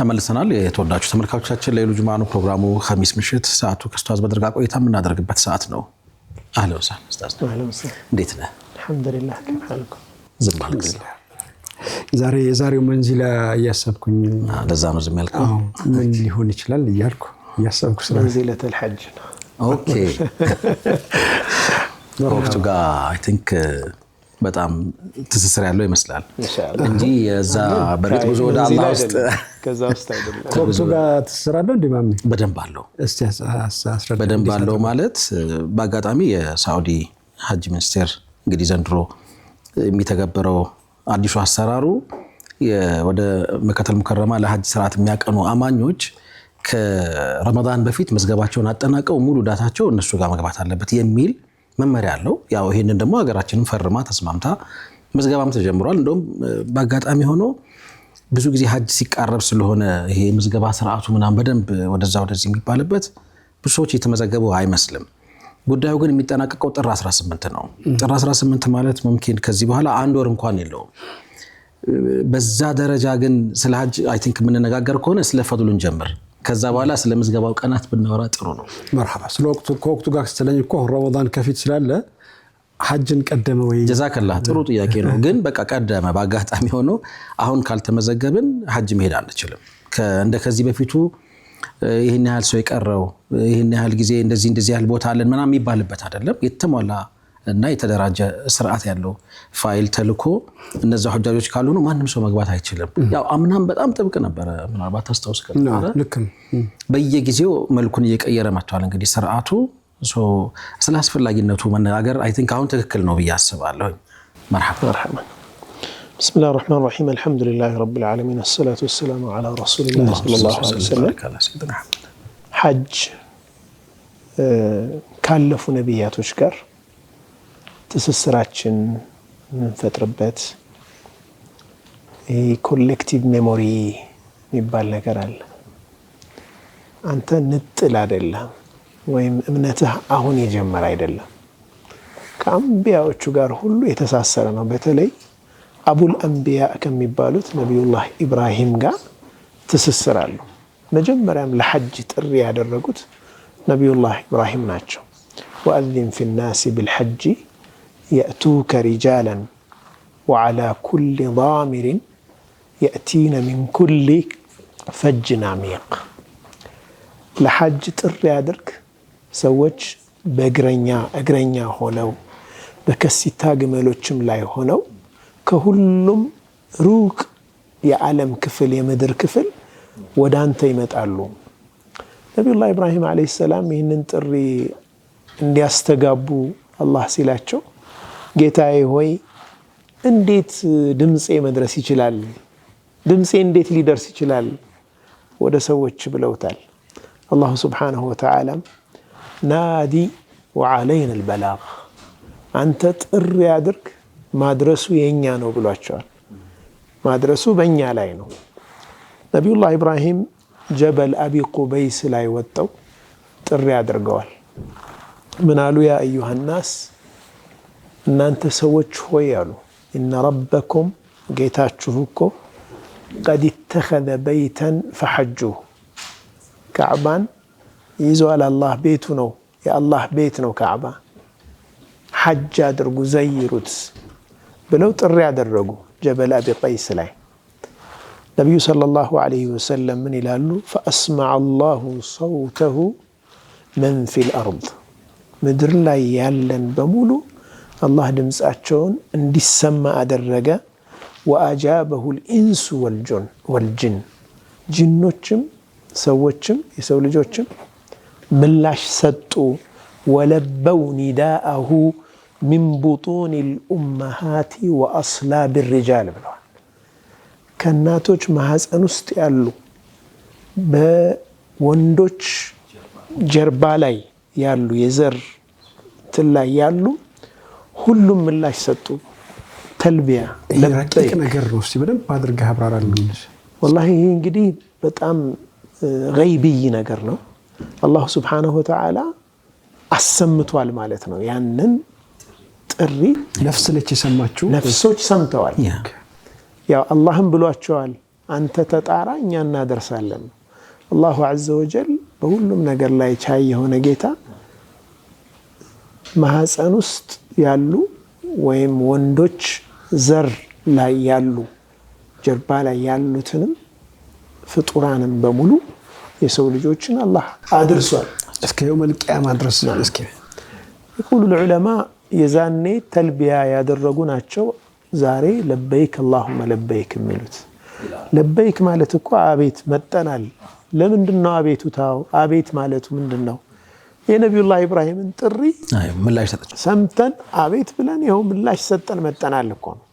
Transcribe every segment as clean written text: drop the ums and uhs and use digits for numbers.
ተመልሰናል የተወዳጁ ተመልካቾቻችን ለይሉ ጁማዓ ነው ፕሮግራሙ ኸሚስ ምሽት ሰዓቱ ከኡስታዝ በድር ጋር ቆይታ የምናደርግበት ሰዓት ነው አህለ ወሰህለን ኡስታዝ እንዴት ነህ አልহামዱሊላህ كيف حالكم ዝም አልክ የዛሬው መንዚላ ያሰብኩኝ ለዛ ነው ዝም ያልከው ምን ሊሆን ይችላል ይያልኩ ያሰብኩ ስለ መንዚለተ الحج ኦኬ ወቅቱ ጋር አይ ቲንክ በጣም ትስስር ያለው ይመስላል እንጂ የዛ በርግጥ ብዙ ወደ አላህ ውስጥ ከዛ ውስጥ አይደለም ወቅቱ ጋር ትስስር አለው እንደማም በደንብ አለው እስቲ አስረዳ በደንብ አለው ማለት በአጋጣሚ የሳውዲ ሐጅ ሚኒስቴር እንግዲህ ዘንድሮ የሚተገበረው አዲሱ አሰራሩ ወደ መከተል ሙከረማ ለሐጅ ስርዓት የሚያቀኑ አማኞች ከረመዳን በፊት መዝገባቸውን አጠናቀው ሙሉ ዳታቸው እነሱ ጋር መግባት አለበት የሚል መመሪያ አለው ያው ይሄንን ደግሞ ሀገራችንን ፈርማ ተስማምታ መዝገባም ተጀምሯል እንደውም በአጋጣሚ ሆኖ ብዙ ጊዜ ሐጅ ሲቃረብ ስለሆነ ይሄ መዝገባ ስርዓቱ ምናም በደንብ ወደዚህ የሚባልበት ብዙ ሰዎች የተመዘገቡ አይመስልም ጉዳዩ ግን የሚጠናቀቀው ጥር 18 ነው ጥር 18 ማለት ሙምኪን ከዚህ በኋላ አንድ ወር እንኳን የለው በዛ ደረጃ ግን ስለ ሐጅ አይ ቲንክ ምን ነጋገር ከሆነ ስለ ፈድሉን ጀምር ከዛ በኋላ ስለ መዝገባው ቀናት ብናወራ ጥሩ ነው مرحبا ስለወቅቱ ጋር ስለኝ እኮ ረመዳን ከፊት ስላለ ሐጅን ቀደመ ወይ ጀዛከላህ ጥሩ ጥያቄ ነው ግን በቃ ቀደመ ባጋጣሚ ሆኖ አሁን ካልተመዘገብን ሐጅ መሄድ አንችልም ከዚህ በፊቱ ይሄን ያህል ሰው ይቀረው ይሄን ያህል ጊዜ እንደዚህ ያህል ቦታ አለን ምናምን የሚባልበት አይደለም የተሟላ እና የተደራጀ ስርዓት ያለው ፋይል ተልኮ እነዛ ሐጃጆች ካሉ ነው ማንንም ሰው መግባት አይችልም ያው አምናም በጣም ጥብቅ ነበር ምናልባት ታስታውስ ከነበረ ልክ በየጊዜው መልኩን እየቀየረ መጥቷል እንግዲህ ስርዓቱ ስለ አስፈላጊነቱ መነጋገር አይ ቲንክ አሁን ትክክል ነው ብያስባለሁ مرحبا بسم الله الرحمن الرحيم الحمد لله رب العالمين والصلاة والسلام على رسول الله صلى الله عليه وسلم حج كلف نبياتوش ጋር ትስስራችን ምንፈጥርበት ኮሌክቲቭ ሜሞሪ የሚባል ነገር አለ አንተ ንጥል አይደለም ወይም እምነትህ አሁን የጀመረ አይደለም ከአንቢያዎቹ ጋር ሁሉ የተሳሰረ ነው በተለይ አቡል አንቢያ ከሚባሉት ነብዩላህ ኢብራሂም ጋር ትስስራሉ መጀመሪያም ለሐጅ ጥሪ ያደረጉት ነብዩላህ ኢብራሂም ናቸው ወአذن في الناس بالحج يأتوك رجالا وعلى كل ضامر يأتين من كل فج عميق لحج ጥሪ ያደርግ ሰዎች በእግረኛ ሆነው በከሲታ ግመሎችም ላይ ሆነው ከሁሉም ሩቅ የዓለም ክፍል የምድር ክፍል ወዳንተ ይመጣሉ ነብዩላህ ኢብራሂም አለይሂ ሰላም ይህንን ጥሪ እንዲያስተጋቡ አላህ ሲላቸው ጌታዬ ሆይ እንዴት ድምጼ መድረስ ይችላል ድምጼ እንዴት ሊደርስ ይችላል ወደ ሰዎች ብለውታል አላህ Subhanahu Wa Ta'ala ናዲ وعلينا البلاغ አንተ ጥሪ ያድርግ ማድረሱ የኛ ነው ብሏቸዋል ማድረሱ በእኛ ላይ ነው ነብዩላህ ኢብራሂም ጀበል አቢ ቁበይስ ላይ ወጣው ጥሪ ያደርገዋል ምን አሉ ያ ايها الناس እናንተ ሰዎች ሆይ አሉ ان ربكم ጌታችሁ እኮ قد اتخذ بيتا فحجوه كعبان ይዟል አላህ ቤቱ ነው የአላህ ቤት ነው ካዕባ ሐጅ አድርጉ ዘይሩት ብለው ጥሪ ያደረጉ ጀበል አቢ ቀይስ ላይ ነብዩ ሰለላሁ ዐለይሂ ወሰለም ምን ይላሉ فاسمع الله صوته من في الارض ምድር ላይ ያለን በሙሉ አላህ ድምጻቸውን እንዲሰማ አደረገ واجابه الانس والجن ጂኖችም ሰዎችም የሰው ልጆችም ምላሽ ሰጡ ولبوا نداءه من بطون الامهات واصلاب الرجال ብለዋል ከናቶች ማህፀን ውስጥ ያሉ በወንዶች ጀርባ ላይ ያሉ የዘር ላይ ያሉ ሁሉም ምላሽ ሰጡ ተልቢያ ለረቂቅ ነገር ነው እስቲ በደንብ አድርገህ አብራራልኝ والله ይሄ እንግዲህ በጣም ገይብይ ነገር ነው አላህ Subhanahu Wa Ta'ala አሰምቷል ማለት ነው ያንን ጥሪ ነፍስ ነች የሰማችሁ ነፍሶች ሰምተዋል ያው አላህም ብሏቸዋል አንተ ተጣራ እኛ እናደርሳለን። አላሁ ዐዘ ወጀል በሁሉም ነገር ላይ ቻይ የሆነ ጌታ ማህፀን ውስጥ ያሉ ወይም ወንዶች ዘር ላይ ያሉ ጀርባ ላይ ያሉትንም ፍጡራንም በሙሉ የሰው ልጆችን አላህ አድርሷል እስከ የውመል ቂያማ ድረስ። እስኪ يقول العلماء የዛኔ ተልቢያ ያደረጉ ናቸው ዛሬ ለበይክ اللهم ለበይክ የሚሉት። ለበይክ ማለት እኮ አቤት መጠናል። ለምንድነው አቤቱታው? አቤት ማለቱ ምንድነው? የነብዩላህ ኢብራሂምን ጥሪ ምላሽ ሰምተን አቤት ብለን ይኸው ምላሽ ሰጠን መጠናል እኮ ነው።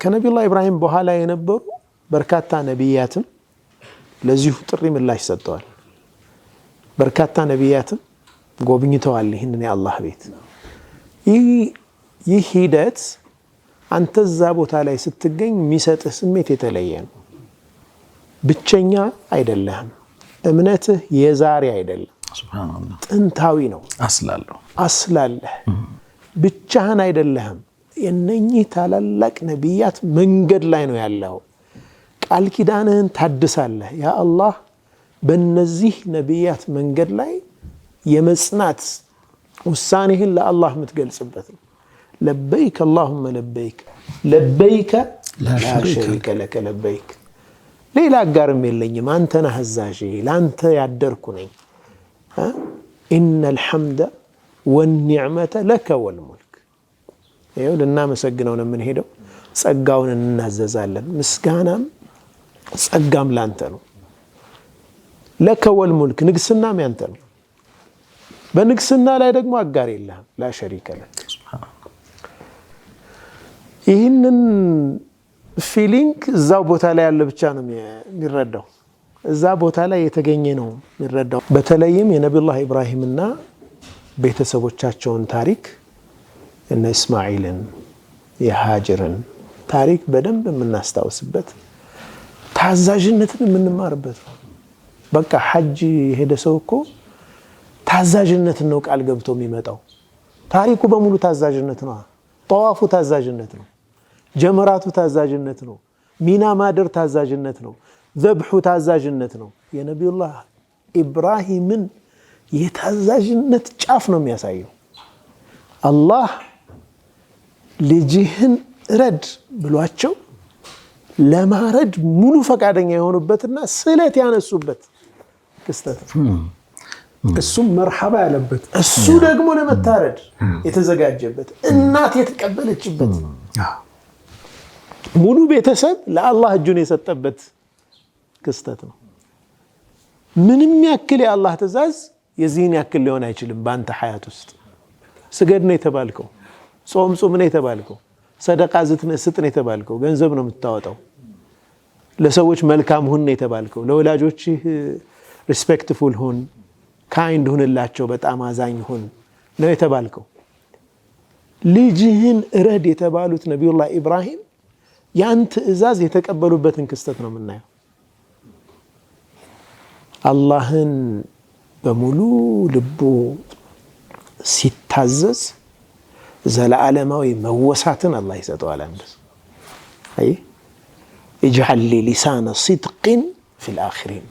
ከነብዩላህ ኢብራሂም በኋላ የነበሩ በርካታ ነቢያትም ለዚሁ ጥሪ ምላሽ ሰጥተዋል። በርካታ ነቢያትም ጎብኝተዋል ይህንን የአላህ ቤት። ይህ ሂደት አንተ እዛ ቦታ ላይ ስትገኝ የሚሰጥህ ስሜት የተለየ ነው። ብቸኛ አይደለህም። እምነትህ የዛሬ አይደለም፣ ሱብሃንአላህ ጥንታዊ ነው። አስላለህ ብቻህን አይደለህም። የነኚህ ታላላቅ ነቢያት መንገድ ላይ ነው ያለው። ቃል ኪዳንህን ታድሳለህ። ያ አላህ በእነዚህ ነቢያት መንገድ ላይ የመጽናት ውሳኔህን ለአላህ የምትገልጽበት ነው። ለበይክ اللهم ለበይክ ለበይከ ላ ሸሪከ ለከ ለበይክ ሌላ አጋርም የለኝም አንተ ነህ አዛዤ ለአንተ ያደርኩ ነኝ። ኢነል ሐምደ ወኒዕመተ ለከ ወልሙልክ። ይኸው ልናመሰግነው ነው የምንሄደው። ጸጋውን እናዘዛለን። ምስጋናም ጸጋም ላንተ ነው። ለከ ወልሙልክ ንግስናም ያንተ ነው። በንግስና ላይ ደግሞ አጋር የለህም። ላ ሸሪከ ለክ። ይህንን ፊሊንግ እዛው ቦታ ላይ ያለ ብቻ ነው የሚረዳው። እዛ ቦታ ላይ የተገኘ ነው የሚረዳው። በተለይም የነብዩላህ ኢብራሂምና ቤተሰቦቻቸውን ታሪክ እነ እስማኤልን የሃጅርን ታሪክ በደንብ የምናስታውስበት ታዛዥነትን የምንማርበት ነው። በቃ ሐጅ የሄደ ሰው እኮ ታዛዥነትን ነው ቃል ገብቶ የሚመጣው። ታሪኩ በሙሉ ታዛዥነት ነው። ጠዋፉ ታዛዥነት ነው። ጀመራቱ ታዛዥነት ነው። ሚና ማደር ታዛዥነት ነው። ዘብሑ ታዛዥነት ነው። የነብዩላህ ኢብራሂምን የታዛዥነት ጫፍ ነው የሚያሳየው። አላህ ልጅህን ረድ ብሏቸው ለማረድ ሙሉ ፈቃደኛ የሆኑበትና ስለት ያነሱበት ክስተት ነው። እሱም መርሐባ ያለበት፣ እሱ ደግሞ ለመታረድ የተዘጋጀበት፣ እናት የተቀበለችበት፣ ሙሉ ቤተሰብ ለአላህ እጁን የሰጠበት ክስተት ነው። ምንም ያክል የአላህ ትእዛዝ የዚህን ያክል ሊሆን አይችልም። በአንተ ሐያት ውስጥ ስገድ ነው የተባልከው፣ ጾም ጾም ነው የተባልከው፣ ሰደቃ ስጥ ነው የተባልከው፣ ገንዘብ ነው የምታወጣው፣ ለሰዎች መልካም ሁን ነው የተባልከው፣ ለወላጆችህ ሪስፔክትፉል ሁን፣ ካይንድ ሁንላቸው፣ በጣም አዛኝ ሁን ነው የተባልከው። ልጅህን እረድ የተባሉት ነቢዩላህ ኢብራሂም ያን ትእዛዝ የተቀበሉበትን ክስተት ነው የምናየው። አላህን በሙሉ ልቡ ሲታዘዝ ዘለዓለማዊ መወሳትን አላህ ይሰጠዋል። አይ اجعل لي لسان صدق في الآخرين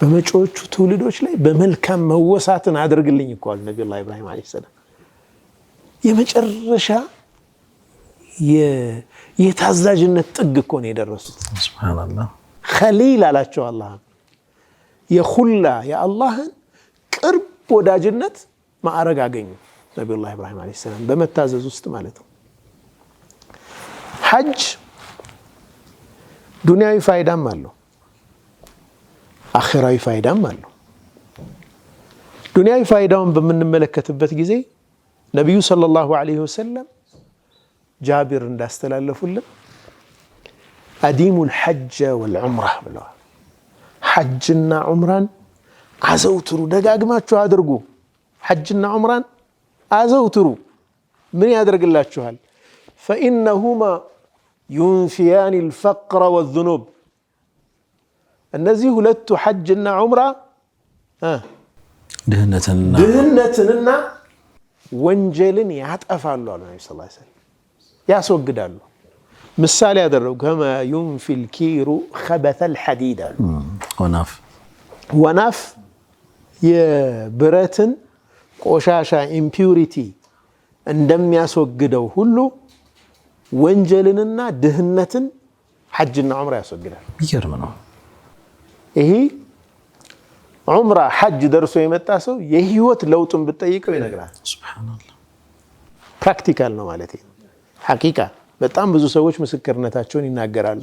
በመጪዎቹ ትውልዶች ላይ በመልካም መወሳትን አድርግልኝ እኮ አለ ነብዩላህ ኢብራሂም አለይሂ ሰላም። የመጨረሻ የታዛዥነት ጥግ እኮ ነው የደረሱት። ሱብሃንአላህ ኸሊል አላቸው አላህ። የኹላ የአላህን ቅርብ ወዳጅነት ማዕረግ አገኙ ነብዩላህ ኢብራሂም አለይሂ ሰላም በመታዘዝ ውስጥ ማለት ነው። ሐጅ ዱንያዊ ፋይዳም አለው፣ አኺራዊ ፋይዳም አለው። ዱንያዊ ፋይዳውን በምንመለከትበት ጊዜ ነብዩ ሰለላሁ ዐለይሂ ወሰለም ጃቢር እንዳስተላለፉልን አዲሙል ሐጅ ወልዑምራ ብለዋል። ሐጅና ዑምራን አዘውትሩ፣ ደጋግማችሁ አድርጉ። ሐጅና ዑምራን አዘውትሩ። ምን ያደርግላችኋል? ፈኢነሁማ ዩንፊያኒ አልፈቅረ ወዙኑብ። እነዚህ ሁለቱ ሐጅና ዑምራ ድህነትንና ወንጀልን ያጠፋሉ አሉ ነብዩ ሰለላሁ ዐለይሂ ወሰለም፣ ያስወግዳሉ። ምሳሌ ያደረው ከማ ينفي الكير خبث الحديد ወናፍ የብረትን ቆሻሻ ኢምፒውሪቲ እንደሚያስወግደው ሁሉ ወንጀልንና ድህነትን ሐጅና ዑምራ ያስወግዳል። ይገርም ነው ይሄ ዑምራ ሐጅ ደርሶ የመጣ ሰው የህይወት ለውጥን ብትጠይቀው ይነግራል። ሱብሃንአላህ ፕራክቲካል ነው ማለት ነው። ሐቂቃ በጣም ብዙ ሰዎች ምስክርነታቸውን ይናገራሉ።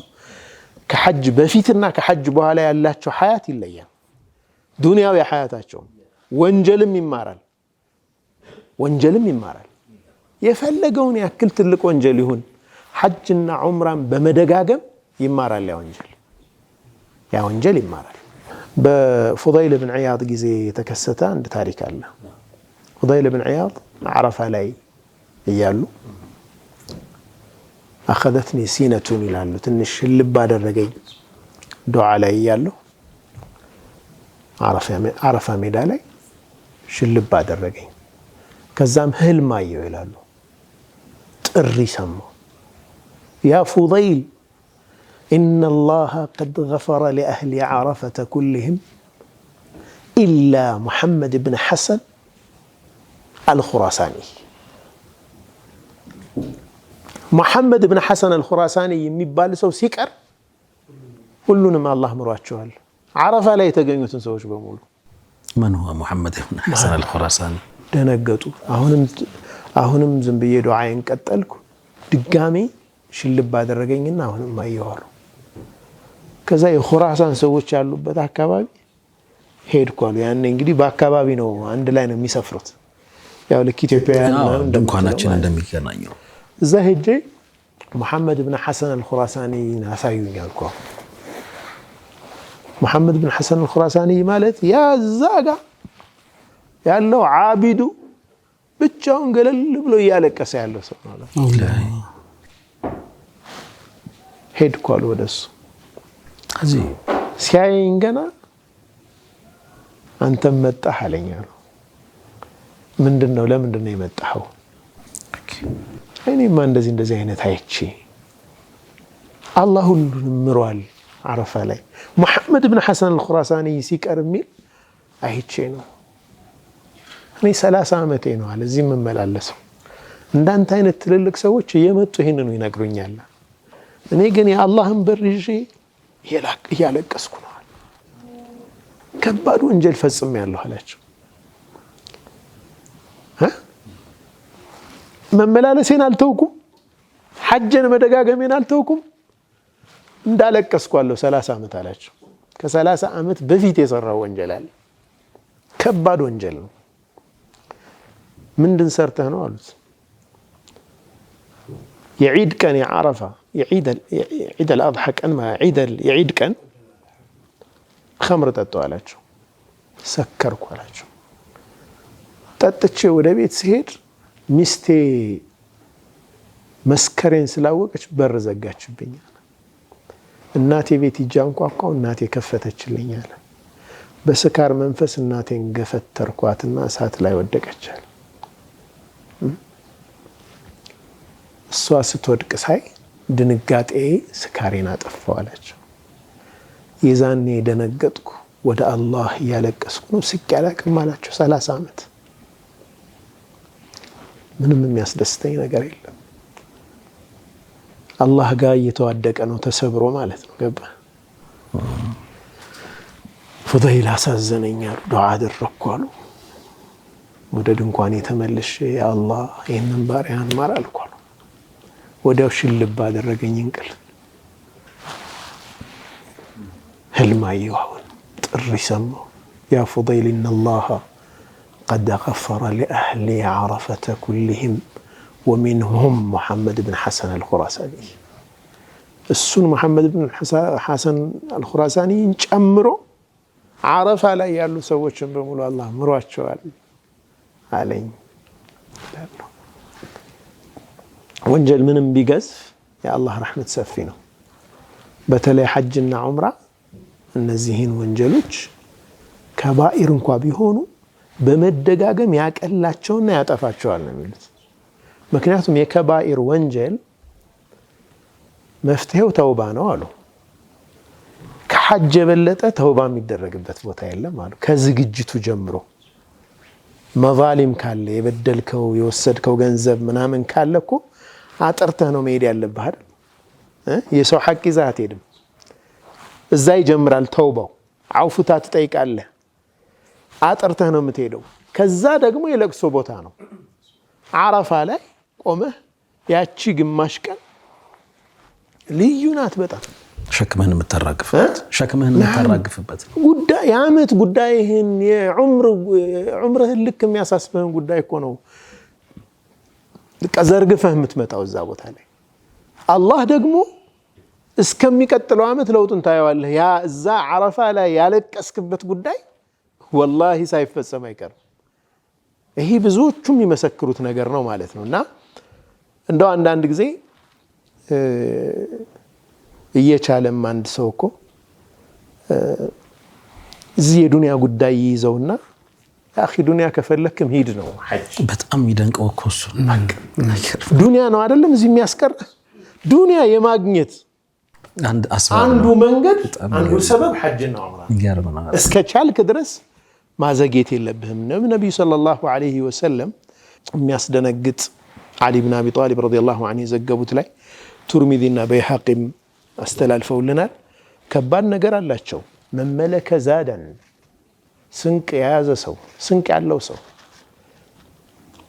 ከሐጅ በፊትና ከሐጅ በኋላ ያላቸው ሐያት ይለያል። ዱንያዊ ሐያታቸው ወንጀልም ይማራል። የፈለገውን ያክል ትልቅ ወንጀል ይሁን ሐጅና ዑምራን በመደጋገም ይማራል። ያ ወንጀል ይማራል። በፉዳይል ብን ዒያድ ጊዜ የተከሰተ አንድ ታሪክ አለ። ፉዳይል ብን ዒያድ ዓረፋ ላይ እያሉ አኸዘትኒ ሲነቱን ይላሉ። ትንሽ ልብ አደረገኝ ዱዓ ላይ እያለሁ ዓረፋ ሜዳ ላይ ሽልብ አደረገኝ። ከዛም ህልም አየሁ ይላሉ። ጥሪ ሰማሁ። ያ ፉዳይል إن الله قد غفر لأهل عرفة كلهم إلا محمد بن حسن الخراساني. محمد بن حسن الخراساني يميبال سو سيكر كلنا الله مرواتشوال عرفة لا يتقنيوتن سوش بمولو. من هو محمد بن حسن الخراساني؟ دنقطو አሁንም ዝም ብዬ ዱዓዬን ቀጠልኩ። ድጋሜ ሽልብ አደረገኝና አሁንም አየዋለሁ። ከዛ የኹራሳን ሰዎች ያሉበት አካባቢ ሄድኩ አሉ። ያኔ እንግዲህ በአካባቢ ነው አንድ ላይ ነው የሚሰፍሩት። ያው ልክ ኢትዮጵያውያን ድንኳናችን እንደሚገናኘው እዛ ሄጄ መሐመድ ብን ሐሰን አልኹራሳኒ አሳዩኝ አልኩ። መሐመድ ብን ሐሰን አልኹራሳኒ ማለት ያዛጋ ያለው ዓቢዱ ብቻውን ገለል ብሎ እያለቀሰ ያለው ሰው ማለት ነው። ሄድኩ አሉ ወደሱ። እዚህ ሲያየኝ ገና አንተም መጣህ አለኝ አሉ። ምንድነው ለምንድነው የመጣኸው? እኔማ እንደዚህ አይነት አይቼ አላህ ሁሉንም ምሯል ዓረፋ ላይ መሐመድ ብን ሐሰን አልኹራሳኒ ሲቀር የሚል አይቼ ነው። እኔ 30 ዓመቴ ነው አለ እዚህ መመላለሰው። እንዳንተ አይነት ትልልቅ ሰዎች እየመጡ ይሄንን ይነግሩኛል። እኔ ግን የአላህን በር ይዤ እያለቀስኩ ነው። ከባድ ወንጀል ፈጽሜያለሁ አላቸው። መመላለሴን አልተውኩም፣ ሐጅን መደጋገሜን አልተውኩም፣ እንዳለቀስኩ አለው 30 ዓመት አላቸው። ከ30 ዓመት በፊት የሰራው ወንጀል አለ። ከባድ ወንጀል ነው። ምንድን ሰርተህ ነው አሉት። የዒድ ቀን የዓረፋ የዒድ አልአድሓ ቀን የዒድ ቀን ኸምር ጠጡ አላቸው። ሰከርኩ አላቸው። ጠጥቼ ወደ ቤት ሲሄድ ሚስቴ መስከሬን ስላወቀች በር ዘጋችብኝ። እናቴ ቤት ሂጄ አንኳኳሁ፣ እናቴ ከፈተችልኝ አለ። በስካር መንፈስ እናቴን ገፈተርኳትና እሳት ላይ ወደቀች አለ። እሷ ስትወድቅ ሳይ ድንጋጤ ስካሬን አጠፋው አላቸው። የዛኔ ደነገጥኩ፣ ወደ አላህ እያለቀስኩ ነው፣ ስቄ አላቅም አላቸው። 30 ዓመት ምንም የሚያስደስተኝ ነገር የለም። አላህ ጋር እየተዋደቀ ነው ተሰብሮ ማለት ነው። ገባ ፉዳይል አሳዘነኛል። ዱዓ አደረኩ አሉ። ወደ ድንኳኔ ተመልሼ ያ አላህ ይህንን ባሪያህን ማር አልኩ አሉ። ወዲያው ሽልብ አደረገኝ እንቅልፍ። ህልም አየሁ። አሁን ጥሪ ሰማሁ። ያ ፉዳይል ኢነላህ ቀድ ገፈረ ሊአህሊ ዓረፈተ ኩልህም ወሚንሁም ሙሐመድ ብን ሐሰን አልኹራሳኒ። እሱን ሙሐመድ ብን ሐሰን አልኹራሳኒን ጨምሮ ዓረፋ ላይ ያሉ ሰዎችን በሙሉ አላህ ምሯቸዋል አለኝ። ወንጀል ምንም ቢገዝፍ የአላህ ረሕመት ሰፊ ነው። በተለይ ሐጅና ዑምራ እነዚህን ወንጀሎች ከባኢር እንኳ ቢሆኑ በመደጋገም ያቀላቸውና ያጠፋቸዋል ነው የሚሉት። ምክንያቱም የከባኢር ወንጀል መፍትሄው ተውባ ነው አሉ። ከሐጅ የበለጠ ተውባ የሚደረግበት ቦታ የለም አሉ። ከዝግጅቱ ጀምሮ መዛሊም ካለ የበደልከው የወሰድከው ገንዘብ ምናምን ካለ እኮ አጥርተህ ነው መሄድ ያለብህ አይደል? የሰው ሐቅ ይዘህ አትሄድም። እዛ ይጀምራል ተውባው። አውፍታ ትጠይቃለህ፣ አጥርተህ ነው የምትሄደው። ከዛ ደግሞ የለቅሶ ቦታ ነው። አረፋ ላይ ቆመህ ያቺ ግማሽ ቀን ልዩ ናት በጣም። ሸክምህን የምታራግፍበት ጉዳይ የዓመት ጉዳይህን የዑምርህን ልክ የሚያሳስብህን ጉዳይ እኮ ነው ዘርግፈህ የምትመጣው እዛ ቦታ ላይ። አላህ ደግሞ እስከሚቀጥለው ዓመት ለውጡን ታየዋለህ። ያ እዛ አረፋ ላይ ያለቀስክበት ጉዳይ ወላሂ ሳይፈጸም አይቀርም። ይሄ ብዙዎቹም የሚመሰክሩት ነገር ነው ማለት ነው። እና እንደው አንዳንድ ጊዜ እየቻለም አንድ ሰው እኮ እዚህ የዱንያ ጉዳይ ይይዘውና አኺ ዱንያ ከፈለክም ሂድ ነው ሐጅ። በጣም ይደንቀው እኮ እሱ ዱንያ ነው አይደለም እዚህ የሚያስቀር ዱንያ የማግኘት አንዱ መንገድ አንዱ ሰበብ ሐጅና ዑምራ። እስከ ቻልክ ድረስ ማዘግየት የለብህም። ነብዩ ሰለላሁ ዐለይሂ ወሰለም የሚያስደነግጥ ዓሊ ብን አቢ ጣሊብ ረዲየላሁ ዐንሁ የዘገቡት ላይ ቱርሚዚና በይሐቂም አስተላልፈውልናል። ከባድ ነገር አላቸው። መመለከ ዛደን ስንቅ የያዘ ሰው ስንቅ ያለው ሰው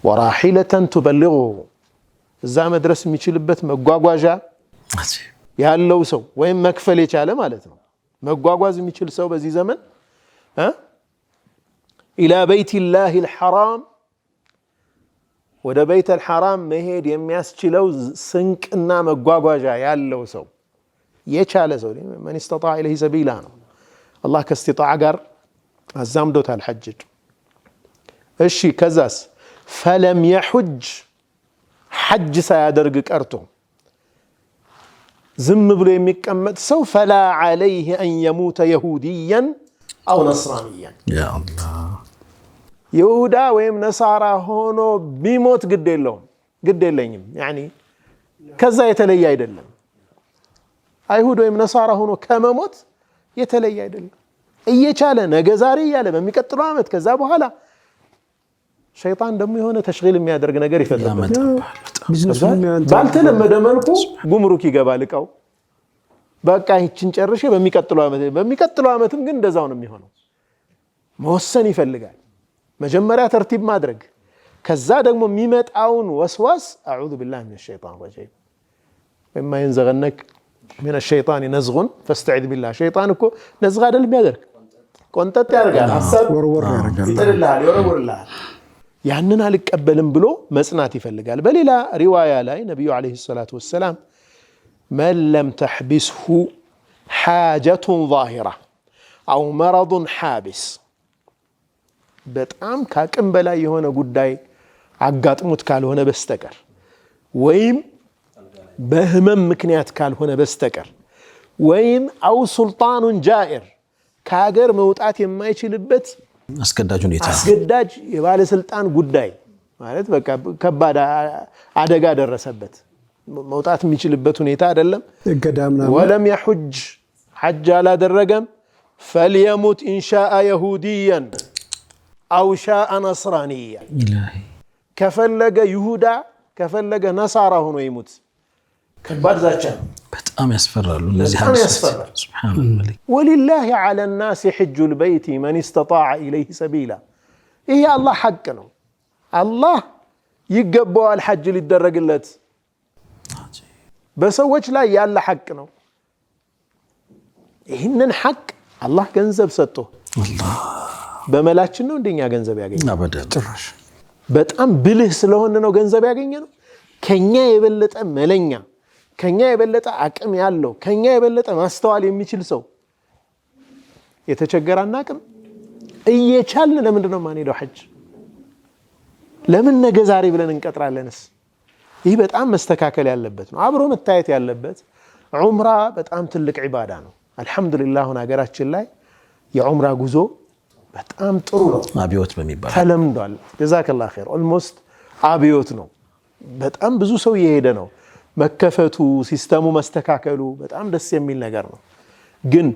ወራሒለተን ቱበልጉ እዛ መድረስ የሚችልበት መጓጓዣ ያለው ሰው ወይም መክፈል የቻለ ማለት ነው። መጓጓዝ የሚችል ሰው በዚህ ዘመን ኢላ በይቲላሂ አልሐራም ወደ በይተል ሐራም መሄድ የሚያስችለው ስንቅና መጓጓዣ ያለው ሰው የቻለ ሰው መን استطاع ኢለይሂ ሰቢላ ነው። አላህ ከእስቲጣዓ ጋር አዛምዶታል ሐጅ። እሺ ከዛስ ፈለም የሑጅ ሐጅ ሳያደርግ ቀርቶ ዝም ብሎ የሚቀመጥ ሰው ፈላ ዐለይሂ አን የሙተ የሁዲያን አው ነስራንያን ያ አላህ ይሁዳ ወይም ነሳራ ሆኖ ቢሞት ግድ የለውም ግድ የለኝም ያኒ ከዛ የተለየ አይደለም። አይሁድ ወይም ነሳራ ሆኖ ከመሞት የተለየ አይደለም። እየቻለ ነገ ዛሬ እያለ በሚቀጥለው ዓመት ከዛ በኋላ ሸይጣን ደግሞ የሆነ ተሽጊል የሚያደርግ ነገር ይፈጥራል። ባልተለመደ መልኩ ጉምሩክ ይገባል እቃው። በቃ ይችን ጨርሼ በሚቀጥለው ዓመትም ግን እንደዛው ነው የሚሆነው። መወሰን ይፈልጋል። መጀመሪያ ተርቲብ ማድረግ፣ ከዛ ደግሞ የሚመጣውን ወስዋስ አዑዙ ቢላሂ ሚነ ሸይጣን ረጂም ወማ ينزغنك من الشيطان نزغ فاستعذ بالله። ሸይጣን እኮ ነዝግ አይደል የሚያደርግ ቆንጠጥ ያደርጋል፣ ሐሳብ ወርወር ያደርጋል፣ ይጥልልሃል፣ ይወረውርልሃል። ያንን አልቀበልም ብሎ መጽናት ይፈልጋል። በሌላ ሪዋያ ላይ ነብዩ አለይሂ ሰላቱ ወሰላም መን ለም ተሕቢስሁ ሓጀቱን ዛሂራ አው መረዱን ሓቢስ በጣም ከአቅም በላይ የሆነ ጉዳይ አጋጥሞት ካልሆነ በስተቀር ወይም በህመም ምክንያት ካልሆነ በስተቀር ወይም አው ሱልጣኑን ጃኢር ከሀገር መውጣት የማይችልበት አስገዳጅ የባለስልጣን ጉዳይ ማለት በቃ ከባድ አደጋ ደረሰበት መውጣት የሚችልበት ሁኔታ አይደለም። ወለም የሑጅ ሐጅ አላደረገም ፈልየሙት ኢንሻአ የሁዲያን አው ሻአ ነስራንያ ከፈለገ ይሁዳ ከፈለገ ነሳራ ሆኖ ይሙት። ከባድ ዛቻ በጣም ያስፈራሉ እነዚህ ሱብሃንአላህ። ወሊላሂ ዐለ الناس حج البيت من استطاع إليه سبيلا። ይሄ አላህ ሐቅ ነው። አላህ ይገባዋል ሐጅ ሊደረግለት በሰዎች ላይ ያለ ሐቅ ነው። ይህንን ሐቅ አላህ ገንዘብ ሰጥቶ አላህ በመላችን ነው እንደኛ ገንዘብ ያገኘው ጭራሽ በጣም ብልህ ስለሆነ ነው ገንዘብ ያገኘነው። ከኛ የበለጠ መለኛ ከኛ የበለጠ አቅም ያለው ከኛ የበለጠ ማስተዋል የሚችል ሰው የተቸገረና አቅም እየቻልን ለምንድን ነው ማንሄደው ሐጅ? ለምን ነገ ዛሬ ብለን እንቀጥራለንስ? ይህ በጣም መስተካከል ያለበት ነው። አብሮ መታየት ያለበት ዑምራ በጣም ትልቅ ዒባዳ ነው። አልহামዱሊላህ ሀገራችን ላይ የዑምራ ጉዞ በጣም ጥሩ ነው። አብዮት በሚባል ተለምዷል። ጀዛከላህ ኸይር ኦልሞስት አብዮት ነው። በጣም ብዙ ሰው እየሄደ ነው። መከፈቱ ሲስተሙ መስተካከሉ በጣም ደስ የሚል ነገር ነው ግን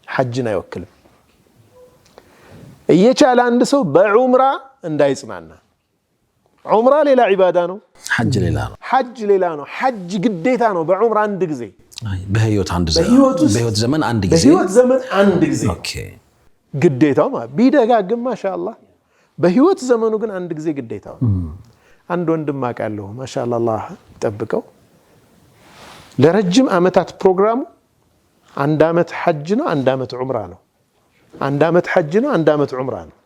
ሐጅን አይወክልም እየቻለ አንድ ሰው በዑምራ እንዳይጽናና ዑምራ ሌላ ዒባዳ ነው ሐጅ ሌላ ነው ሐጅ ግዴታ ነው በዑምራ አንድ ጊዜ በህይወት ዘመን አንድ ጊዜ ኦኬ ግዴታው ማለት ቢደጋግም ማሻአላህ በህይወት ዘመኑ ግን አንድ ጊዜ ግዴታው አንድ ወንድም አውቃለሁ ማሻአላህ አላህ ይጠብቀው ለረጅም አመታት ፕሮግራሙ አንድ አመት ሐጅ ነው አንድ አመት ዑምራ ነው አንድ አመት ሐጅ ነው አንድ አመት ዑምራ ነው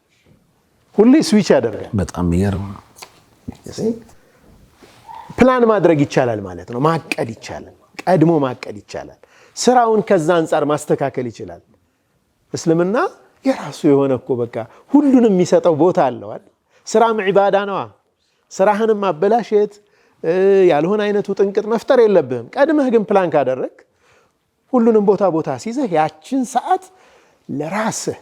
ሁሌ ስዊች ያደርጋል በጣም ይገርም ፕላን ማድረግ ይቻላል ማለት ነው ማቀድ ይቻላል ቀድሞ ማቀድ ይቻላል ስራውን ከዛ አንፃር ማስተካከል ይችላል እስልምና የራሱ የሆነ እኮ በቃ ሁሉንም የሚሰጠው ቦታ አለው አይደል ስራም ዒባዳ ነው ስራህንም ማበላሸት ያልሆነ አይነቱ ጥንቅጥ መፍጠር የለብህም ቀድመህ ግን ፕላን ካደረክ ሁሉንም ቦታ ሲይዘህ ያችን ሰዓት ለራስህ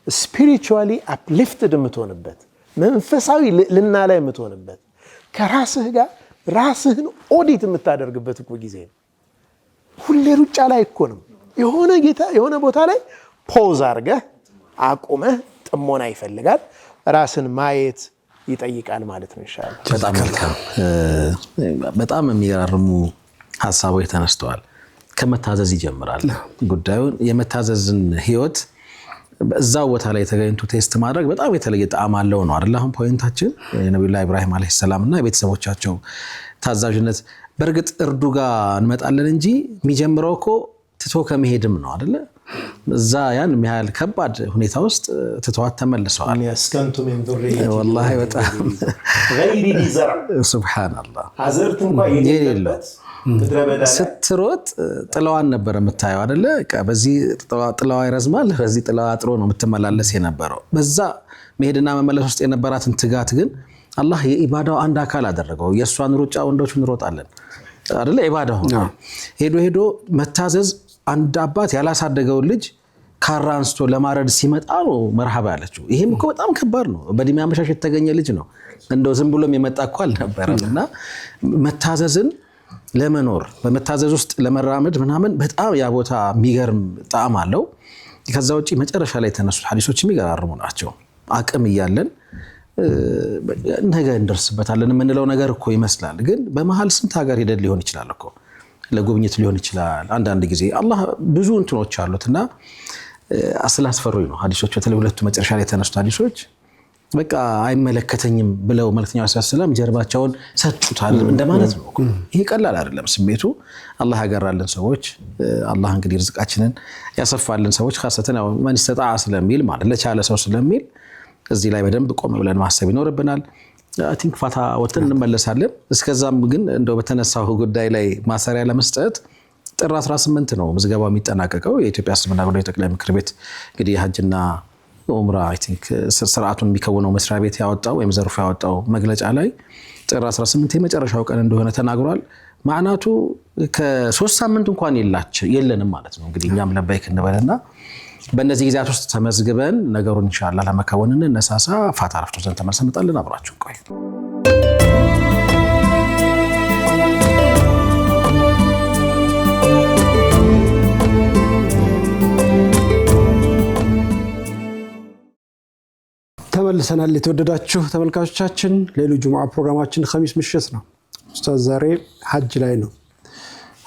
ስፒሪቹዋሊ አፕሊፍትድ የምትሆንበት መንፈሳዊ ልዕልና ላይ የምትሆንበት ከራስህ ጋር ራስህን ኦዲት የምታደርግበት እኮ ጊዜ ነው ሁሌ ሩጫ ላይ እኮ ነው የሆነ ቦታ ላይ ፖዝ አድርገህ አቁመህ ጥሞና ይፈልጋል ራስን ማየት ይጠይቃል ማለት ነው ኢንሻአላህ በጣም መልካም በጣም የሚያራርሙ ሐሳቦች ተነስተዋል ከመታዘዝ ይጀምራል ጉዳዩን የመታዘዝን ህይወት በዛው ቦታ ላይ ተገኝቶ ቴስት ማድረግ በጣም የተለየ ጣዕም አለው ነው አይደል አሁን ፖይንታችን የነብዩ ኢብራሂም አለይሂ ሰላምና የቤተሰቦቻቸው ታዛዥነት በርግጥ እርዱ ጋር እንመጣለን እንጂ የሚጀምረው እኮ ትቶ ከመሄድም ነው አይደል እዛ ያን የሚያህል ከባድ ሁኔታ ውስጥ ትተዋት ተመልሰዋል ያስከንቱ من ذريه والله በጣም غير ذي زرع ሱብሃንአላህ አዘርት እንኳን የሌለበት ስትሮጥ ጥላዋን ነበር የምታየው አይደለ በዚህ ጥላዋ ይረዝማል በዚህ ጥላዋ አጥሮ ነው የምትመላለስ የነበረው በዛ መሄድና መመለስ ውስጥ የነበራትን ትጋት ግን አላህ የኢባዳው አንድ አካል አደረገው የሷን ሩጫ ወንዶች እንሮጣለን አይደለ ኢባዳው ሄዶ መታዘዝ አንድ አባት ያላሳደገው ልጅ ካራ አንስቶ ለማረድ ሲመጣ ነው መርሐባ ያለችው ይሄም እኮ በጣም ከባድ ነው በዲማ መሻሽ የተገኘ ልጅ ነው እንደው ዝም ብሎም የመጣ እኮ አልነበረምና መታዘዝን ለመኖር በመታዘዝ ውስጥ ለመራመድ ምናምን በጣም ያ ቦታ የሚገርም ጣዕም አለው ከዛ ውጪ መጨረሻ ላይ ተነሱት ሐዲሶች የሚገራርሙ ናቸው አቅም ይያለን ነገ እንደርስበታለን የምንለው ነገር እኮ ይመስላል ግን በመሃል ስንት ሀገር ሄደን ሊሆን ይችላል እኮ ለጉብኝት ሊሆን ይችላል አንዳንድ ጊዜ አላህ ብዙ እንትኖች አሉትና አስላስፈሩኝ ነው ሐዲሶች በተለይ ሁለቱ መጨረሻ ላይ ተነሱት ሐዲሶች በቃ አይመለከተኝም ብለው መልእክተኛው ሰለላም ጀርባቸውን ሰጡታል እንደማለት ነው ይሄ ቀላል አይደለም ስሜቱ አላህ ያገራልን ሰዎች አላህ እንግዲህ ርዝቃችንን ያሰፋልን ሰዎች ኻሰተን ያው ማን ይስተጣ ስለሚል ማለት ለቻለ ሰው ስለሚል እዚህ ላይ በደንብ ቆም ብለን ማሰብ ይኖርብናል አይ ቲንክ ፋታ ወጥተን እንመለሳለን እስከዛም ግን እንደው በተነሳው ጉዳይ ላይ ማሰሪያ ለመስጠት ጥር 18 ነው ምዝገባው የሚጠናቀቀው የኢትዮጵያ እስልምና ጉዳዮች ጠቅላይ ምክር ቤት እንግዲህ ሐጅና ዑምራ አይ ቲንክ ስርዓቱን የሚከውነው መስሪያ ቤት ያወጣው ወይም ዘርፉ ያወጣው መግለጫ ላይ ጥር 18 የመጨረሻው ቀን እንደሆነ ተናግሯል ማዕናቱ ከ3 ሳምንት እንኳን የለንም ማለት ነው እንግዲህ እኛም ለባይክ እንበልና በእነዚህ ጊዜያት ውስጥ ተመዝግበን ነገሩን ኢንሻአላህ ለመከወን እንነሳሳ ፋታ አረፍቶ ዘንድ ተመልሰን አብራችሁ ቆዩ ተመልሰናል የተወደዳችሁ ተመልካቾቻችን ሌሉ ጁምዓ ፕሮግራማችን ኸሚስ ምሽት ነው ኡስታዝ ዛሬ ሐጅ ላይ ነው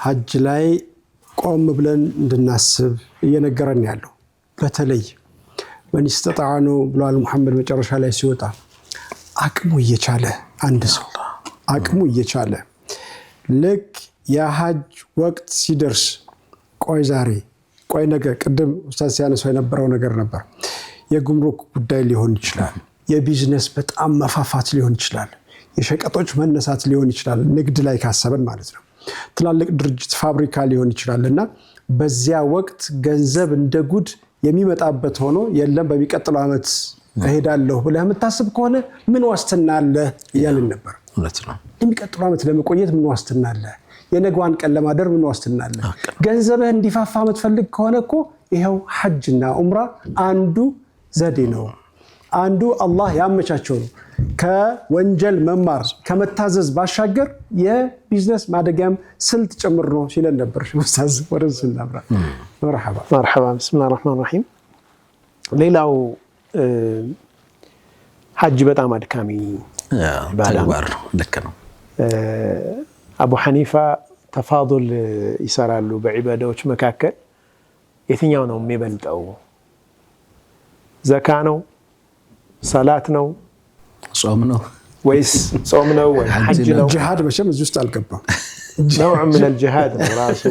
ሐጅ ላይ ቆም ብለን እንድናስብ እየነገረን ያለው በተለይ من استطاع ብሏል መሐመድ መጨረሻ ላይ ሲወጣ አቅሙ እየቻለ አንድ ሰው አቅሙ እየቻለ ልክ የሐጅ ወቅት ሲደርስ ቆይ ዛሬ ቆይ ነገ ቅድም ኡስታዝ ሲያነሳው የነበረው ነገር ነበር የጉምሩክ ጉዳይ ሊሆን ይችላል የቢዝነስ በጣም መፋፋት ሊሆን ይችላል የሸቀጦች መነሳት ሊሆን ይችላል ንግድ ላይ ካሰበን ማለት ነው ትላልቅ ድርጅት ፋብሪካ ሊሆን ይችላልና በዚያ ወቅት ገንዘብ እንደጉድ የሚመጣበት ሆኖ የለም በሚቀጥለው አመት እሄዳለሁ ብለህ የምታስብ ከሆነ ምን ዋስትና አለ ይያልን ነበር እውነት ነው የሚቀጥለው አመት ለመቆየት ምን ዋስትና አለ የነገዋን ቀን ለማደር ምን ዋስትና አለ ገንዘብህ እንዲፋፋ የምትፈልግ ከሆነ እኮ ይሄው ሐጅና ዑምራ አንዱ ዘዴ ነው አንዱ አላህ ያመቻቸው ነው ከወንጀል መማር ከመታዘዝ ባሻገር የቢዝነስ ማደጊያም ስልት ጭምር ነው ሲለን ነበር ኡስታዝ። ወደዚህ እናምራ። መርሐባ ቢስሚላሂር ረህማኒር ረሂም። ሌላው ሐጅ በጣም አድካሚ ተግባር ልክ ነው። አቡ ሐኒፋ ተፋዱል ይሰራሉ በዒባዳዎች መካከል የትኛው ነው የሚበልጠው? ዘካ ነው? ሰላት ነው? ጾም ነው ወይስ ጾም ነው ወይ ሐጅ ነው? ጂሃድ መቼም እዚህ ውስጥ አልገባም። نوع من الجهاد ራሱ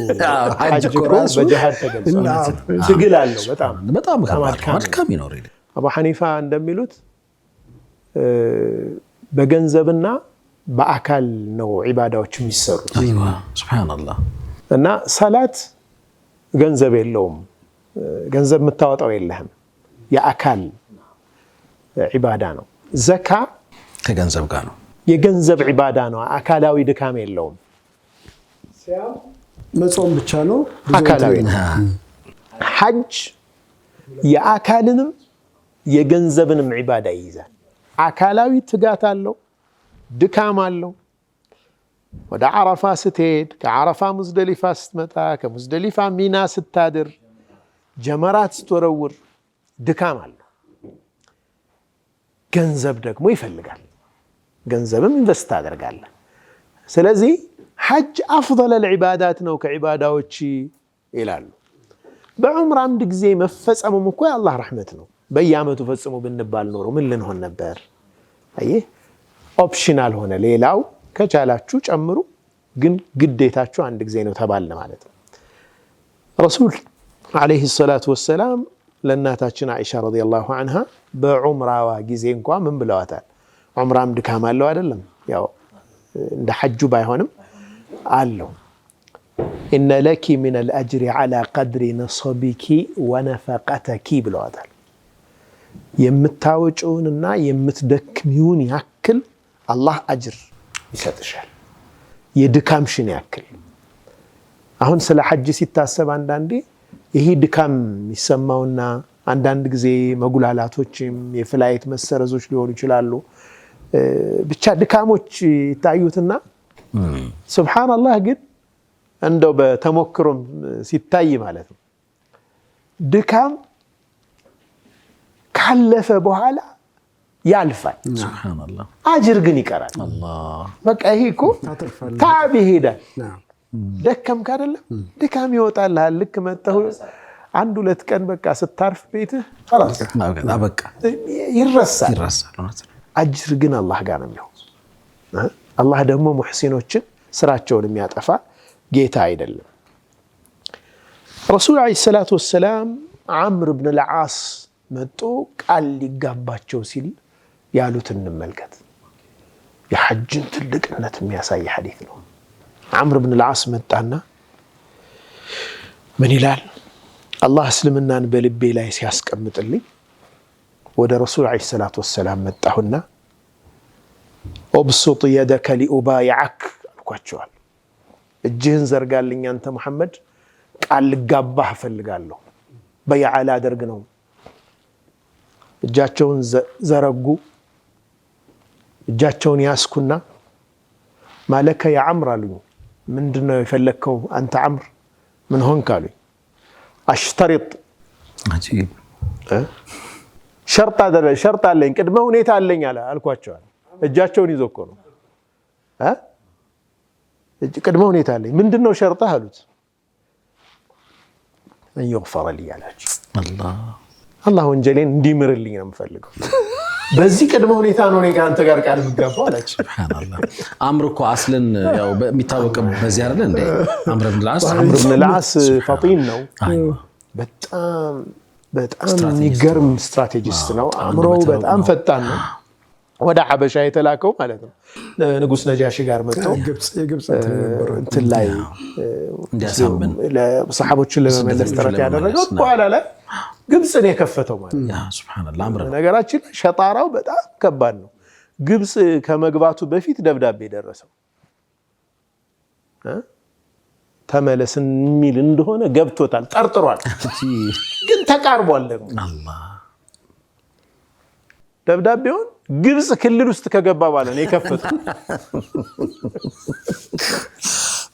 ሐጅ ራሱ በጂሃድ ተገልጿል። ትግል አለው በጣም አድካሚ ነው። አቡ ሐኒፋ እንደሚሉት በገንዘብና በአካል ነው ዒባዳዎች የሚሰሩት። ሱብሃንአላህ። እና ሰላት ገንዘብ የለውም፣ ገንዘብ የምታወጣው የለህም፣ የአካል ዒባዳ ነው። ዘካ ከገንዘብ ጋር ነው፣ የገንዘብ ዒባዳ ነው፣ አካላዊ ድካም የለውም። መጾም ብቻ ነው አካላዊ ነው። ሐጅ የአካልንም የገንዘብንም ዒባዳ ይይዛል። አካላዊ ትጋት አለው፣ ድካም አለው። ወደ ዓረፋ ስትሄድ፣ ከዓረፋ ሙዝደሊፋ ስትመጣ፣ ከሙዝደሊፋ ሚና ስታድር፣ ጀመራት ስትወረውር ድካም አለው። ገንዘብ ደግሞ ይፈልጋል፣ ገንዘብም ኢንቨስት ታደርጋለህ። ስለዚህ ሐጅ አፍضل العبادات ነው ከዒባዳዎች ይላሉ። በዑምራ አንድ ጊዜ መፈጸሙም እኮ የአላህ ረሕመት ነው። በየዓመቱ ፈጽሙ ብንባል ኖሮ ምን ልንሆን ነበር? አየህ ኦፕሽናል ሆነ። ሌላው ከቻላችሁ ጨምሩ፣ ግን ግዴታችሁ አንድ ጊዜ ነው ተባለ ማለት ነው። ረሱል ዓለይሂ ሰላቱ ወሰላም ለእናታችን አይሻ ረዲየላሁ ዐንሃ በዑምራዋ ጊዜ እንኳን ምን ብለዋታል? ዑምራም ድካም አለው አይደለም? ያው እንደ ሐጁ ባይሆንም አለው። ኢነ ለኪ ሚነል አጅሪ ዐላ ቀድሪ ነሰቢኪ ወነፈቀተኪ ብለዋታል። የምታወጪውንና የምትደክሚውን ያክል አላህ አጅር ይሰጥሻል፣ የድካምሽን ያክል። አሁን ስለ ሐጅ ሲታሰብ አንዳንዴ ይሄ ድካም የሚሰማውና አንዳንድ ጊዜ መጉላላቶችም የፍላይት መሰረዞች ሊሆኑ ይችላሉ። ብቻ ድካሞች ይታዩትና ሱብሃንአላህ ግን እንደው በተሞክሮም ሲታይ ማለት ነው ድካም ካለፈ በኋላ ያልፋል። ሱብሃንአላህ አጅር ግን ይቀራል። በቃ ይሄ እኮ ታዕብ ይሄዳል። ደከምክ አይደለም ድካም ይወጣልሃል። ልክ መጣሁ አንድ ሁለት ቀን በቃ ስታርፍ ቤትህ خلاص አበቃ ይረሳል። አጅር ግን አላህ ጋር ነው የሚሆነው። አላህ ደግሞ ሙሕሲኖችን ስራቸውን የሚያጠፋ ጌታ አይደለም። ረሱል ዓለይሂ ሰላቱ ወሰላም ዓምር ብን አልዓስ መጡ ቃል ሊጋባቸው ሲል ያሉት እንመልከት። የሐጅን ትልቅነት የሚያሳይ ሐዲስ ነው። ዓምር ብን አልዓስ መጣና ምን ይላል? አላህ እስልምናን በልቤ ላይ ሲያስቀምጥልኝ ወደ ረሱል ዓለይሂ ሰላቱ ወሰላም መጣሁና ኦብሱጥ የደከ ሊኡባይዐክ አልኳቸዋል። እጅህን ዘርጋልኝ አንተ ሙሐመድ ቃል ልጋባህ እፈልጋለሁ፣ በይዓ ላደርግ ነው። እጃቸውን ዘረጉ። እጃቸውን ያስኩና ማለከ ያ ዓምር አሉኝ። ምንድነው የፈለግከው አንተ ዓምር? ምን ሆንክ አሉኝ። አሽተሪጥ አጂብ ሸርጥ አለኝ፣ ቅድመ ሁኔታ አለኝ አልኳቸዋል። እጃቸውን ይዞ እኮ ነው ቅድመ ሁኔታ አለኝ። ምንድነው ሸርጥህ አሉት። አን ይግፈረ ሊ አላቸው። አላህ ወንጀሌን እንዲምርልኝ ነው የምፈልገው። በዚህ ቅድመ ሁኔታ ነው እኔ ከአንተ ጋር ቃል የምገባው አላቸው። ሱብሃንአላህ። ዓምር እኮ አስለን ያው የሚታወቀው በዚህ አይደል እንዴ? ዓምር ብን አልዓስ ፈጢን ነው። በጣም የሚገርም ስትራቴጂስት ነው። አእምሮው በጣም ፈጣን ነው። ወደ ሐበሻ የተላከው ማለት ነው። ንጉስ ነጃሺ ጋር መጥቶ የግብጽ እንትን ላይ እንዲያሳምን ለሰሃቦችን ለመመለስ ጥረት ያደረገው በኋላ ላይ ግብጽን የከፈተው ማለት ነው። ሱብሃንአላህ። ዓምር ነገራችን ሸጣራው በጣም ከባድ ነው። ግብጽ ከመግባቱ በፊት ደብዳቤ ደረሰው ተመለስ የሚል እንደሆነ ገብቶታል፣ ጠርጥሯል፣ ግን ተቃርቧል ደግሞ። አላህ ደብዳቤውን ግብጽ ክልል ውስጥ ከገባ በኋላ ነው የከፈተው።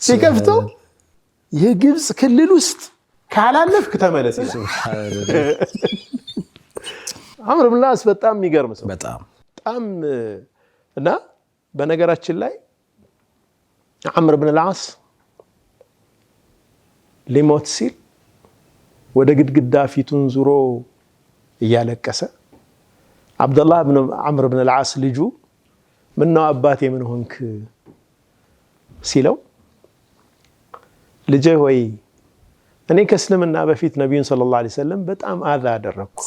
ሲከፍተው የግብጽ ክልል ውስጥ ካላለፍክ ተመለስ ይላል። አምር ብን አስ በጣም የሚገርም ሰው በጣም እና በነገራችን ላይ አምር ብን አስ ሊሞት ሲል ወደ ግድግዳ ፊቱን ዙሮ እያለቀሰ አብደላህ ብን አምር ብን አስ ልጁ ምነው አባቴ ምን ሆንክ ሲለው ልጄ ሆይ እኔ ከእስልምና በፊት ነብዩን ሰለላሁ ዐለይሂ ወሰለም በጣም አዛ አደረኩ።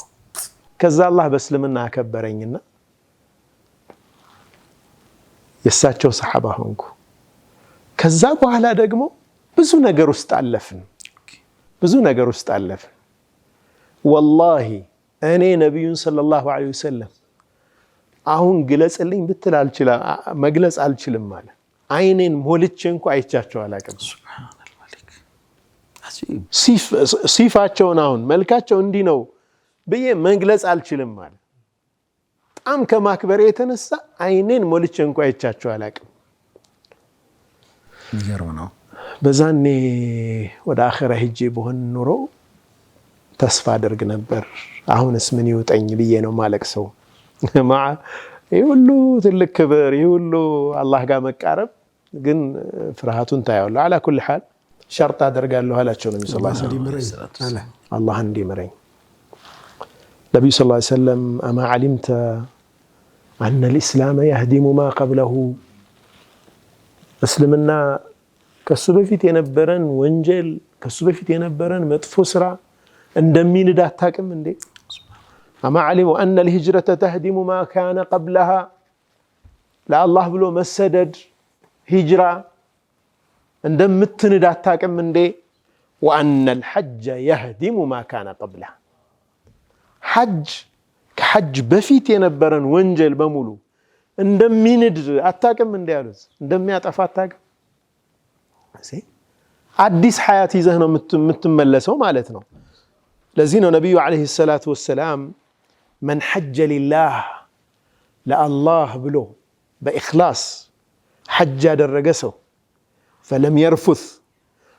ከዛ አላህ በእስልምና አከበረኝና የሳቸው ሰሐባ ሆንኩ። ከዛ በኋላ ደግሞ ብዙ ነገር ውስጥ አለፍን። ወላሂ እኔ ነብዩን ሰለላሁ ዐለይሂ ወሰለም አሁን ግለጽልኝ ብትል መግለጽ አልችልም ማለት አይኔን ሞልቼ እንኳን አይቻቸው አላውቅም። ሲፋቸውን አሁን መልካቸው እንዲህ ነው ብዬ መግለጽ አልችልም ማለት በጣም ከማክበር የተነሳ አይኔን ሞልቼ እንኳን አይቻቸው አላውቅም። ይገርም ነው። በዛኔ ወደ አኺራ ሄጄ በሆን ኑሮ ተስፋ አደርግ ነበር አሁንስ ምን ይውጠኝ ብዬ ነው ማለቅሰው። ይሄ ሁሉ ትልቅ ክብር፣ ይሄ ሁሉ አላህ ጋር መቃረብ ግን ፍርሃቱን ታያለህ። على كل حال ሸርጥ አደርጋለሁ አላቸው ነብዩ ሰለላሁ ዐለይሂ ወሰለም አላህ እንዲምረኝ። ነብዩ ሰለላሁ ዐለይሂ ወሰለም አማ علمت أن الإسلام يهدم ما قبله እስልምና ከሱ በፊት የነበረን ወንጀል ከሱ በፊት የነበረን መጥፎ ስራ እንደሚንድ አታውቅም እንዴ? أما علموا أن الهجرة تهدم ما كان قبلها لا الله بلو مسدد هجرة እንደምትንድ አታውቅም እንዴ? وأن الحج يهدم ما كان قبلها حج ከሐጅ በፊት የነበረን ወንጀል በሙሉ እንደሚንድ አታውቅም እንዴ ያሉት እንደሚያጠፋ አታውቅም። አዲስ ሐያት ይዘህ ነው የምትመለሰው ማለት ነው። ለዚህ ነው ነብዩ አለይሂ ሰላቱ ወሰላም من حج لله لله ብሎ በኢኽላስ ሐጅ ያደረገ ሰው فلم يرفث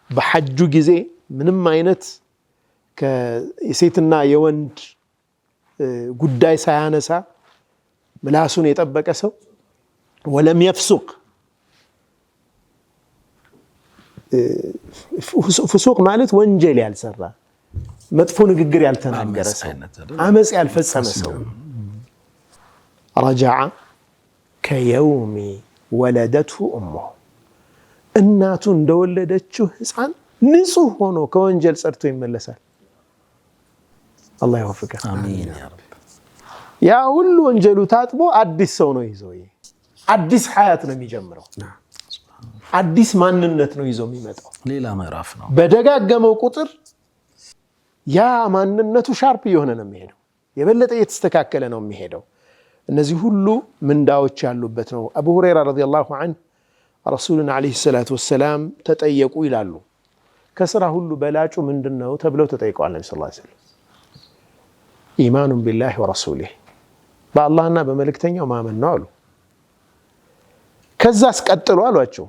በሐጁ ጊዜ ምንም አይነት ከሴትና የወንድ ጉዳይ ሳያነሳ ምላሱን የጠበቀ ሰው ولم يفسق ፍሱቅ ማለት ወንጀል ያልሰራ መጥፎ ንግግር ያልተናገረ ሰው አመጽ ያልፈጸመ ሰው رجع كيوم ولدته امه እናቱ እንደወለደችው ህፃን ንጹህ ሆኖ ከወንጀል ጸድቶ ይመለሳል። አላህ ይወፍቀህ። አሚን ያ ረብ። ያ ሁሉ ወንጀሉ ታጥቦ አዲስ ሰው ነው ይዞ አዲስ ሐያት ነው የሚጀምረው። አዲስ ማንነት ነው ይዞ የሚመጣው። ሌላ ምዕራፍ ነው። በደጋገመው ቁጥር ያ ማንነቱ ሻርፕ የሆነ ነው የሚሄደው፣ የበለጠ የተስተካከለ ነው የሚሄደው። እነዚህ ሁሉ ምንዳዎች ያሉበት ነው። አቡ ሁረይራ ረዲየላሁ ዐንሁ ረሱሉን አለይሂ ሰላቱ ወሰላም ተጠየቁ ይላሉ። ከስራ ሁሉ በላጩ ምንድነው ተብለው ተጠይቀዋል። ነብዩ ሰለላሁ ዐለይሂ ወሰለም ኢማኑን ቢላሂ ወረሱሊሂ በአላህና በመልእክተኛው ማመን ነው አሉ። ከዛስ ቀጥሎ አሏቸው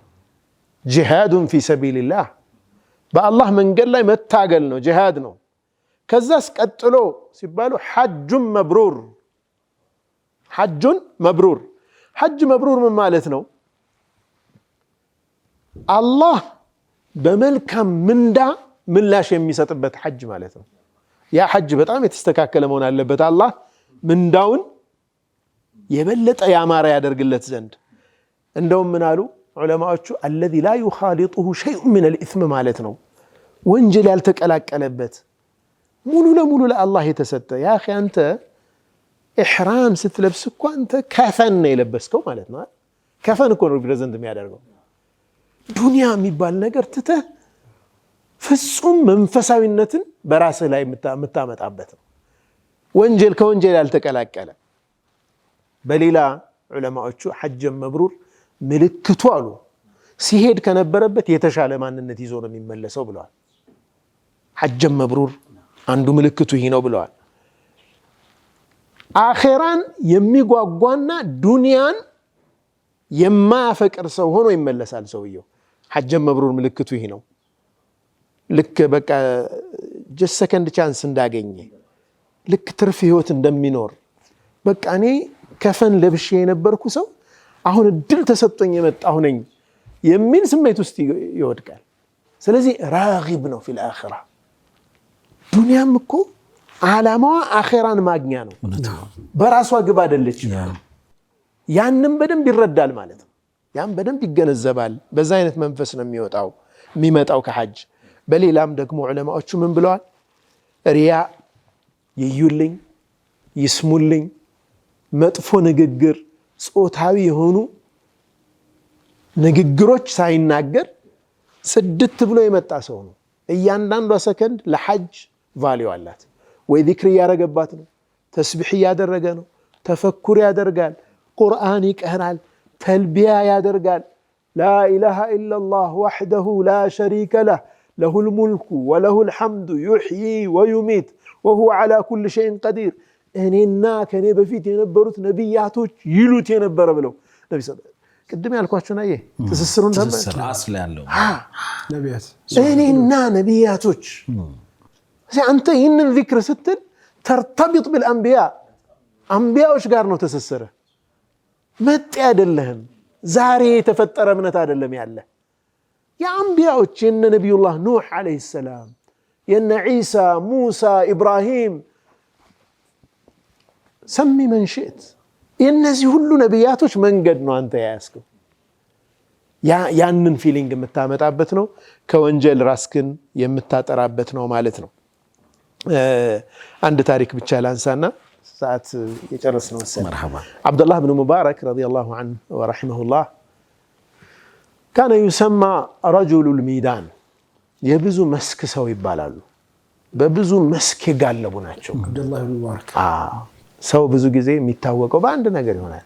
ጂሃዱን ፊ ሰቢልላህ በአላህ መንገድ ላይ መታገል ነው፣ ጂሃድ ነው። ከዛስ ቀጥሎ ሲባሉ ሐጁን መብሩር። ሐጁን መብሩር ሐጅ መብሩር ምን ማለት ነው? አላህ በመልካም ምንዳ ምላሽ የሚሰጥበት ሐጅ ማለት ነው። ያ ሐጅ በጣም የተስተካከለ መሆን አለበት፣ አላህ ምንዳውን የበለጠ ያማረ ያደርግለት ዘንድ። እንደውም ምን አሉ ዑለማዎቹ الذي لا يخالطه شيء من الإثم ማለት ነው። ወንጀል ያልተቀላቀለበት ሙሉ ለሙሉ ለአላህ የተሰጠ። ያ አኺ አንተ ኢሕራም ስትለብስ እኮ አንተ ከፈን ነው የለበስከው ማለት ነው። ከፈን እኮ ነው ሪፕሬዘንት የሚያደርገው። ዱንያ የሚባል ነገር ትተህ ፍጹም መንፈሳዊነትን በራስህ ላይ የምታመጣበት ነው። ወንጀል ከወንጀል ያልተቀላቀለ። በሌላ ዑለማዎቹ ሐጅ መብሩር ምልክቱ አሉ ሲሄድ ከነበረበት የተሻለ ማንነት ይዞ ነው የሚመለሰው ብለዋል። ሐጅ መብሩር አንዱ ምልክቱ ይሄ ነው ብለዋል። አኺራን የሚጓጓና ዱንያን የማያፈቅር ሰው ሆኖ ይመለሳል ሰውየው። ሐጅ መብሩር ምልክቱ ይሄ ነው። ልክ በቃ ጀስት ሰከንድ ቻንስ እንዳገኘ ልክ ትርፍ ህይወት እንደሚኖር በቃ እኔ ከፈን ለብሼ የነበርኩ ሰው አሁን እድል ተሰጥቶኝ የመጣሁ ነኝ የሚል ስሜት ውስጥ ይወድቃል። ስለዚህ ራጊብ ነው ፊል አኺራ። ዱንያም እኮ ዓላማዋ አኺራን ማግኛ ነው፣ በራሷ ግብ አይደለችም። ያንን በደንብ ይረዳል ማለት ነው። ያን በደንብ ይገነዘባል። በዛ አይነት መንፈስ ነው የሚመጣው ከሐጅ። በሌላም ደግሞ ዑለማዎቹ ምን ብለዋል? ሪያ ይዩልኝ፣ ይስሙልኝ፣ መጥፎ ንግግር፣ ጾታዊ የሆኑ ንግግሮች ሳይናገር ጽድት ብሎ የመጣ ሰው ነው። እያንዳንዷ ሰከንድ ለሐጅ ቫልዩ አላት። ወይ ዚክር ያደረገባት ነው፣ ተስቢህ ያደረገ ነው፣ ተፈኩር ያደርጋል፣ ቁርአን ይቀራል፣ ተልቢያ ያደርጋል። ላ ኢላሃ ኢላላህ ወህደሁ ላ ሸሪከ ለህ ለሁል ሙልኩ ወለሁል ሐምዱ ዩሕዪ ወዩሚት ወሁወ ዐላ ኩሊ ሸይኢን ቀዲር። እኔና ከኔ በፊት የነበሩት ነቢያቶች ይሉት የነበረ ብለው ነቢ ቅድም ያልኳችሁና ትስስሩን አስል ያለው ነቢያት እኔና ነቢያቶች። አንተ ይህንን ዚክር ስትል ተርተቢጥ ቢልአንቢያ አንቢያዎች ጋር ነው ትስስረ። መጤ አይደለህም። ዛሬ የተፈጠረ እምነት አይደለም ያለ የአንቢያዎች የነ ነቢዩላህ ኑህ ዓለይሂ ሰላም፣ የነ ዒሳ፣ ሙሳ፣ ኢብራሂም ሰሚ መን ሽእት የነዚህ ሁሉ ነቢያቶች መንገድ ነው አንተ ያያስከው። ያንን ፊሊንግ የምታመጣበት ነው። ከወንጀል ራስክን የምታጠራበት ነው ማለት ነው። አንድ ታሪክ ብቻ ላንሳና ሰዓት የጨረስነው መሰለኝ። መርሐባ አብዱላህ ብን ሙባረክ ረዲየላሁ ዐንሁ ወረሒመሁላህ ካነ ዩሰማ ረጁሉል ሚዳን፣ የብዙ መስክ ሰው ይባላሉ። በብዙ መስክ የጋለቡ ናቸው። አብዱላህ ብን ሙባረክ ሰው ብዙ ጊዜ የሚታወቀው በአንድ ነገር ይሆናል።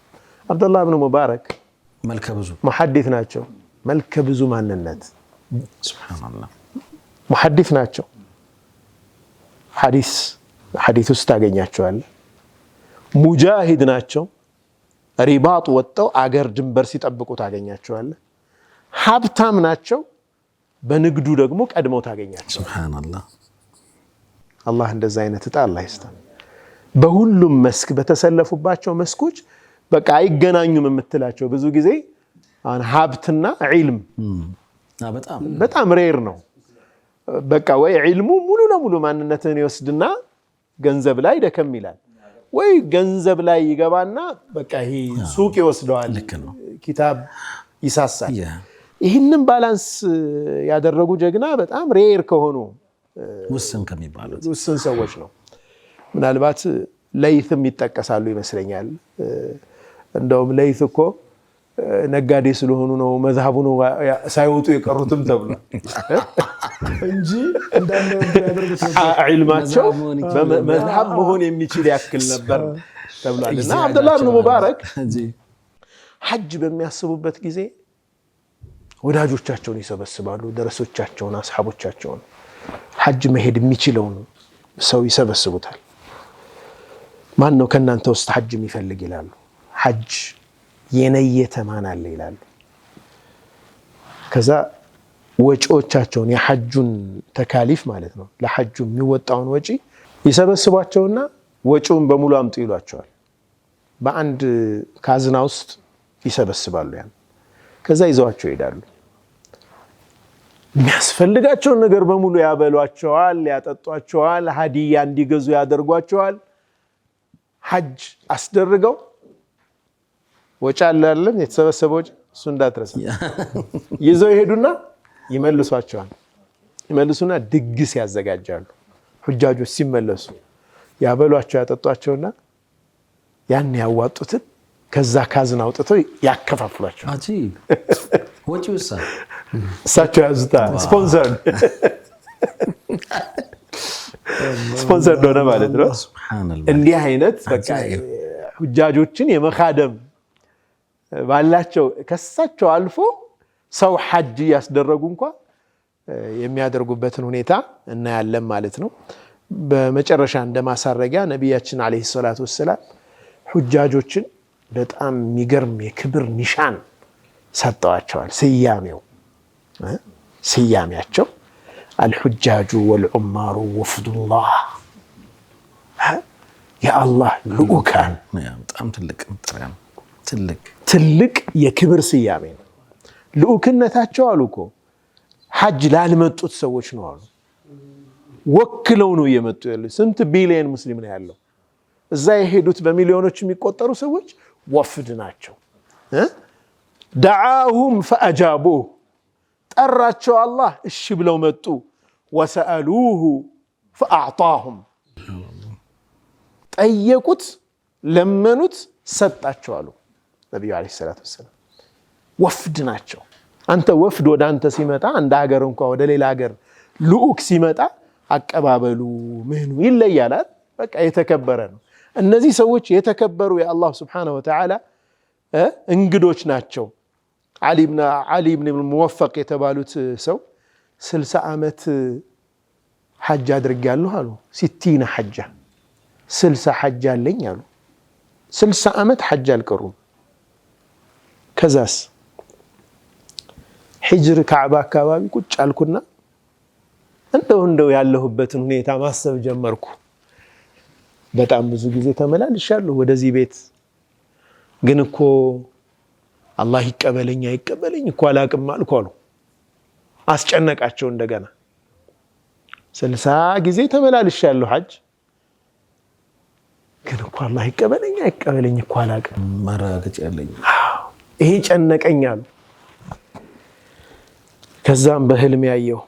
አብዱላህ ብን ሙባረክ መልከ ብዙ ሙሐዲስ ናቸው። መልከ ብዙ ማንነት ሱብሃንአላህ ሙሐዲስ ናቸው። ሐዲስ ውስጥ ታገኛቸዋለህ። ሙጃሂድ ናቸው። ሪባጥ ወጥተው አገር ድንበር ሲጠብቁ ታገኛቸዋለህ። ሀብታም ናቸው። በንግዱ ደግሞ ቀድመው ታገኛቸው። ሱብሃንአላህ አላህ እንደዛ አይነት እጣ አላህ ይስጣን። በሁሉም መስክ በተሰለፉባቸው መስኮች በቃ አይገናኙም የምትላቸው ብዙ ጊዜ አሁን ሀብትና ዒልም በጣም ሬር ነው። በቃ ወይ ዒልሙ ሙሉ ለሙሉ ማንነትን ይወስድና ገንዘብ ላይ ደከም ይላል፣ ወይ ገንዘብ ላይ ይገባና በቃ ይሄ ሱቅ ይወስደዋል፣ ኪታብ ይሳሳል። ይህንን ባላንስ ያደረጉ ጀግና በጣም ሬር ከሆኑ ውስን ከሚባሉት ውስን ሰዎች ነው። ምናልባት ለይትም ይጠቀሳሉ ይመስለኛል። እንደውም ለይት እኮ ነጋዴ ስለሆኑ ነው መዝሐቡ ነው ሳይወጡ የቀሩትም ተብሏል እንጂ እንዳለ ያደርጉት ዒልማቸው በመዝሐብ መሆን የሚችል ያክል ነበር ተብሏልና አብዱላህ ብን ሙባረክ ሐጅ በሚያስቡበት ጊዜ ወዳጆቻቸውን ይሰበስባሉ፣ ደረሶቻቸውን፣ አስሐቦቻቸውን ሐጅ መሄድ የሚችለውን ሰው ይሰበስቡታል። ማን ነው ከናንተ ውስጥ ሐጅ የሚፈልግ ይላሉ። ሐጅ የነየተ ማን አለ ይላሉ። ከዛ ወጪዎቻቸውን የሐጁን ተካሊፍ ማለት ነው ለሐጁ የሚወጣውን ወጪ ይሰበስቧቸውና ወጪውን በሙሉ አምጡ ይሏቸዋል። በአንድ ካዝና ውስጥ ይሰበስባሉ። ያን ከዛ ይዘዋቸው ይሄዳሉ። የሚያስፈልጋቸውን ነገር በሙሉ ያበሏቸዋል፣ ያጠጧቸዋል፣ ሀዲያ እንዲገዙ ያደርጓቸዋል። ሐጅ አስደርገው ወጪ አላለም የተሰበሰበ ወጪ እሱ እንዳትረሳ ይዘው ይሄዱና ይመልሷቸዋል። ይመልሱና ድግስ ያዘጋጃሉ። ሁጃጆች ሲመለሱ ያበሏቸው ያጠጧቸውና ያን ያዋጡትን ከዛ ካዝና አውጥተው ያከፋፍሏቸው። አጂብ ወጪው እሳቸው ያዙታ ስፖንሰር ሆነ ማለት ነው። እንዲህ አይነት በቃ ሁጃጆችን የመኻደም ባላቸው ከሳቸው አልፎ ሰው ሐጅ ያስደረጉ እንኳን የሚያደርጉበትን ሁኔታ እናያለን ማለት ነው። በመጨረሻ እንደማሳረጊያ ነቢያችን አለይሂ ሰላቱ ወሰላም ሁጃጆችን በጣም የሚገርም የክብር ኒሻን ሰጠዋቸዋል። ስያሜያቸው አልሁጃጁ ወልዑማሩ ወፍዱላህ የአላህ ልኡካን በጣም ትልቅ የክብር ስያሜ ነው። ልኡክነታቸው አሉ እኮ ሐጅ ላልመጡት ሰዎች ነው አሉ። ወክለው ነው እየመጡ ያሉት። ስንት ቢሊየን ሙስሊም ነው ያለው? እዛ የሄዱት በሚሊዮኖች የሚቆጠሩ ሰዎች ወፍድ ናቸው። ደዓሁም ፈአጃቡህ ጠራቸው አላህ እሺ ብለው መጡ። ወሰአሉሁ ፈአዕጣሁም ጠየቁት፣ ለመኑት፣ ሰጣቸው አሉ ነቢዩ ዓለይሂ ሰላቱ ወሰላም። ወፍድ ናቸው። አንተ ወፍድ ወደ አንተ ሲመጣ እንደ ሀገር እንኳ ወደ ሌላ ሀገር ልኡክ ሲመጣ አቀባበሉ ምኑ ይለያል። በቃ የተከበረ ነው። እነዚህ ሰዎች የተከበሩ የአላህ ሱብሓነሁ ወተዓላ እንግዶች ናቸው። ዓሊ ብን ሙወፈቅ የተባሉት ሰው 60 ዓመት ሐጅ አድርጌያለሁ አሉ። 60 ሐጃ 60 ሐጅ አለኝ አሉ። 60 ዓመት ሐጅ አልቀሩም። ከዛስ ሂጅር ካዕባ አካባቢ ቁጭ አልኩና እንደው ያለሁበትን ሁኔታ ማሰብ ጀመርኩ። በጣም ብዙ ጊዜ ተመላልሻለሁ ወደዚህ ቤት፣ ግን እኮ አላህ ይቀበለኝ አይቀበለኝ እኮ አላቅም አልኩ አሉ። አስጨነቃቸው እንደገና 60 ጊዜ ተመላልሻለሁ ሐጅ፣ ግን እኮ አላህ ይቀበለኝ አይቀበለኝ እኮ አላቅም ማረጋገጫ ያለኝ ይሄ ጨነቀኝ አሉ። ከዛም በህልም ያየው